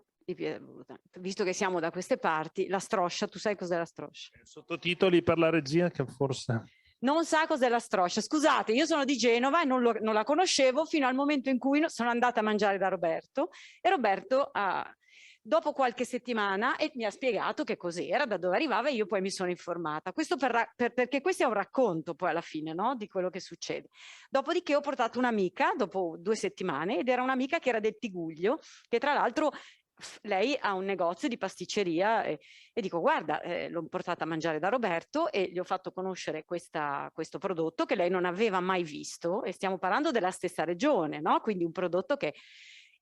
Visto che siamo da queste parti, la stroscia, tu sai cos'è la stroscia? Sottotitoli per la regia che forse... Non sa cos'è la stroscia. Scusate, io sono di Genova e non la conoscevo fino al momento in cui sono andata a mangiare da Roberto e Roberto dopo qualche settimana mi ha spiegato che cos'era, da dove arrivava e io poi mi sono informata. Questo perché questo è un racconto poi alla fine, no? Di quello che succede. Dopodiché ho portato un'amica dopo 2 settimane ed era un'amica che era del Tiguglio, che tra l'altro lei ha un negozio di pasticceria e dico guarda, l'ho portata a mangiare da Roberto e gli ho fatto conoscere questo prodotto che lei non aveva mai visto e stiamo parlando della stessa regione, no? Quindi un prodotto che...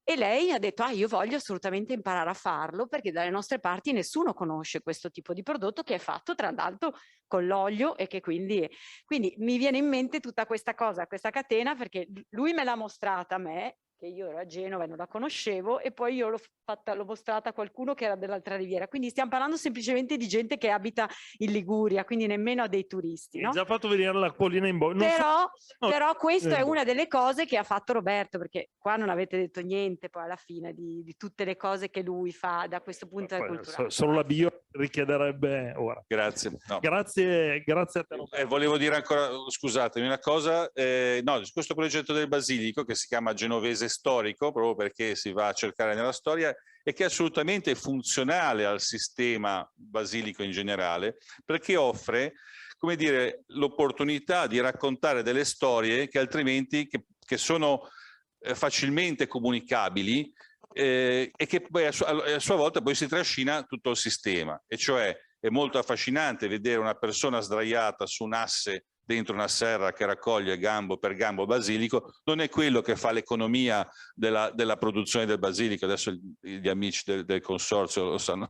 E lei ha detto, io voglio assolutamente imparare a farlo perché dalle nostre parti nessuno conosce questo tipo di prodotto che è fatto tra l'altro con l'olio e che quindi mi viene in mente tutta questa cosa, questa catena, perché lui me l'ha mostrata a me, che io ero a Genova e non la conoscevo, e poi io l'ho mostrata a qualcuno che era dell'altra riviera. Quindi stiamo parlando semplicemente di gente che abita in Liguria, quindi nemmeno a dei turisti. No? Hai già fatto vedere l'acquolina in bocca. Però questa è una delle cose che ha fatto Roberto, perché qua non avete detto niente poi alla fine di tutte le cose che lui fa da questo punto di vista. Solo la bio richiederebbe ora. Grazie. No. Grazie a te. Volevo dire ancora, scusatemi, una cosa, no, questo progetto del Basilico che si chiama Genovese Storico, proprio perché si va a cercare nella storia, e che è assolutamente funzionale al sistema basilico in generale, perché offre, come dire, l'opportunità di raccontare delle storie che altrimenti che sono facilmente comunicabili e che poi a sua volta poi si trascina tutto il sistema, e cioè è molto affascinante vedere una persona sdraiata su un asse dentro una serra che raccoglie gambo per gambo basilico. Non è quello che fa l'economia della produzione del basilico, adesso gli amici del consorzio lo sanno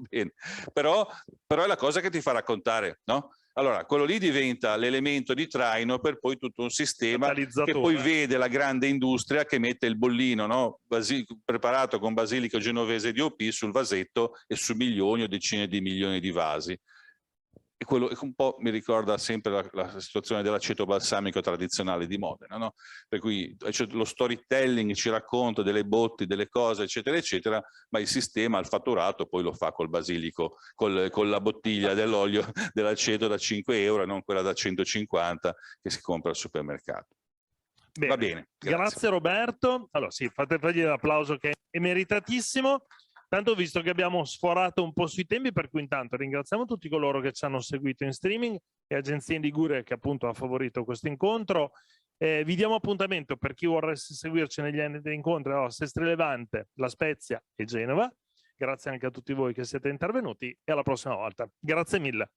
bene, però è la cosa che ti fa raccontare, no? Allora, quello lì diventa l'elemento di traino per poi tutto un sistema che poi vede la grande industria che mette il bollino, no? Preparato con basilico genovese DOP sul vasetto e su milioni o decine di milioni di vasi. E quello un po' mi ricorda sempre la situazione dell'aceto balsamico tradizionale di Modena, no? Per cui lo storytelling ci racconta delle botti, delle cose, eccetera, eccetera, ma il sistema, il fatturato, poi lo fa col basilico, con la bottiglia dell'olio dell'aceto da 5 euro e non quella da 150 che si compra al supermercato. Bene. Va bene. Grazie Roberto. Allora sì, fategli l'applauso che è meritatissimo. Tanto visto che abbiamo sforato un po' sui tempi, per cui intanto ringraziamo tutti coloro che ci hanno seguito in streaming e Agenzia in Liguria che appunto ha favorito questo incontro. Vi diamo appuntamento per chi vorresse seguirci negli anni di incontro, Sestri Levante, La Spezia e Genova. Grazie anche a tutti voi che siete intervenuti e alla prossima volta. Grazie mille.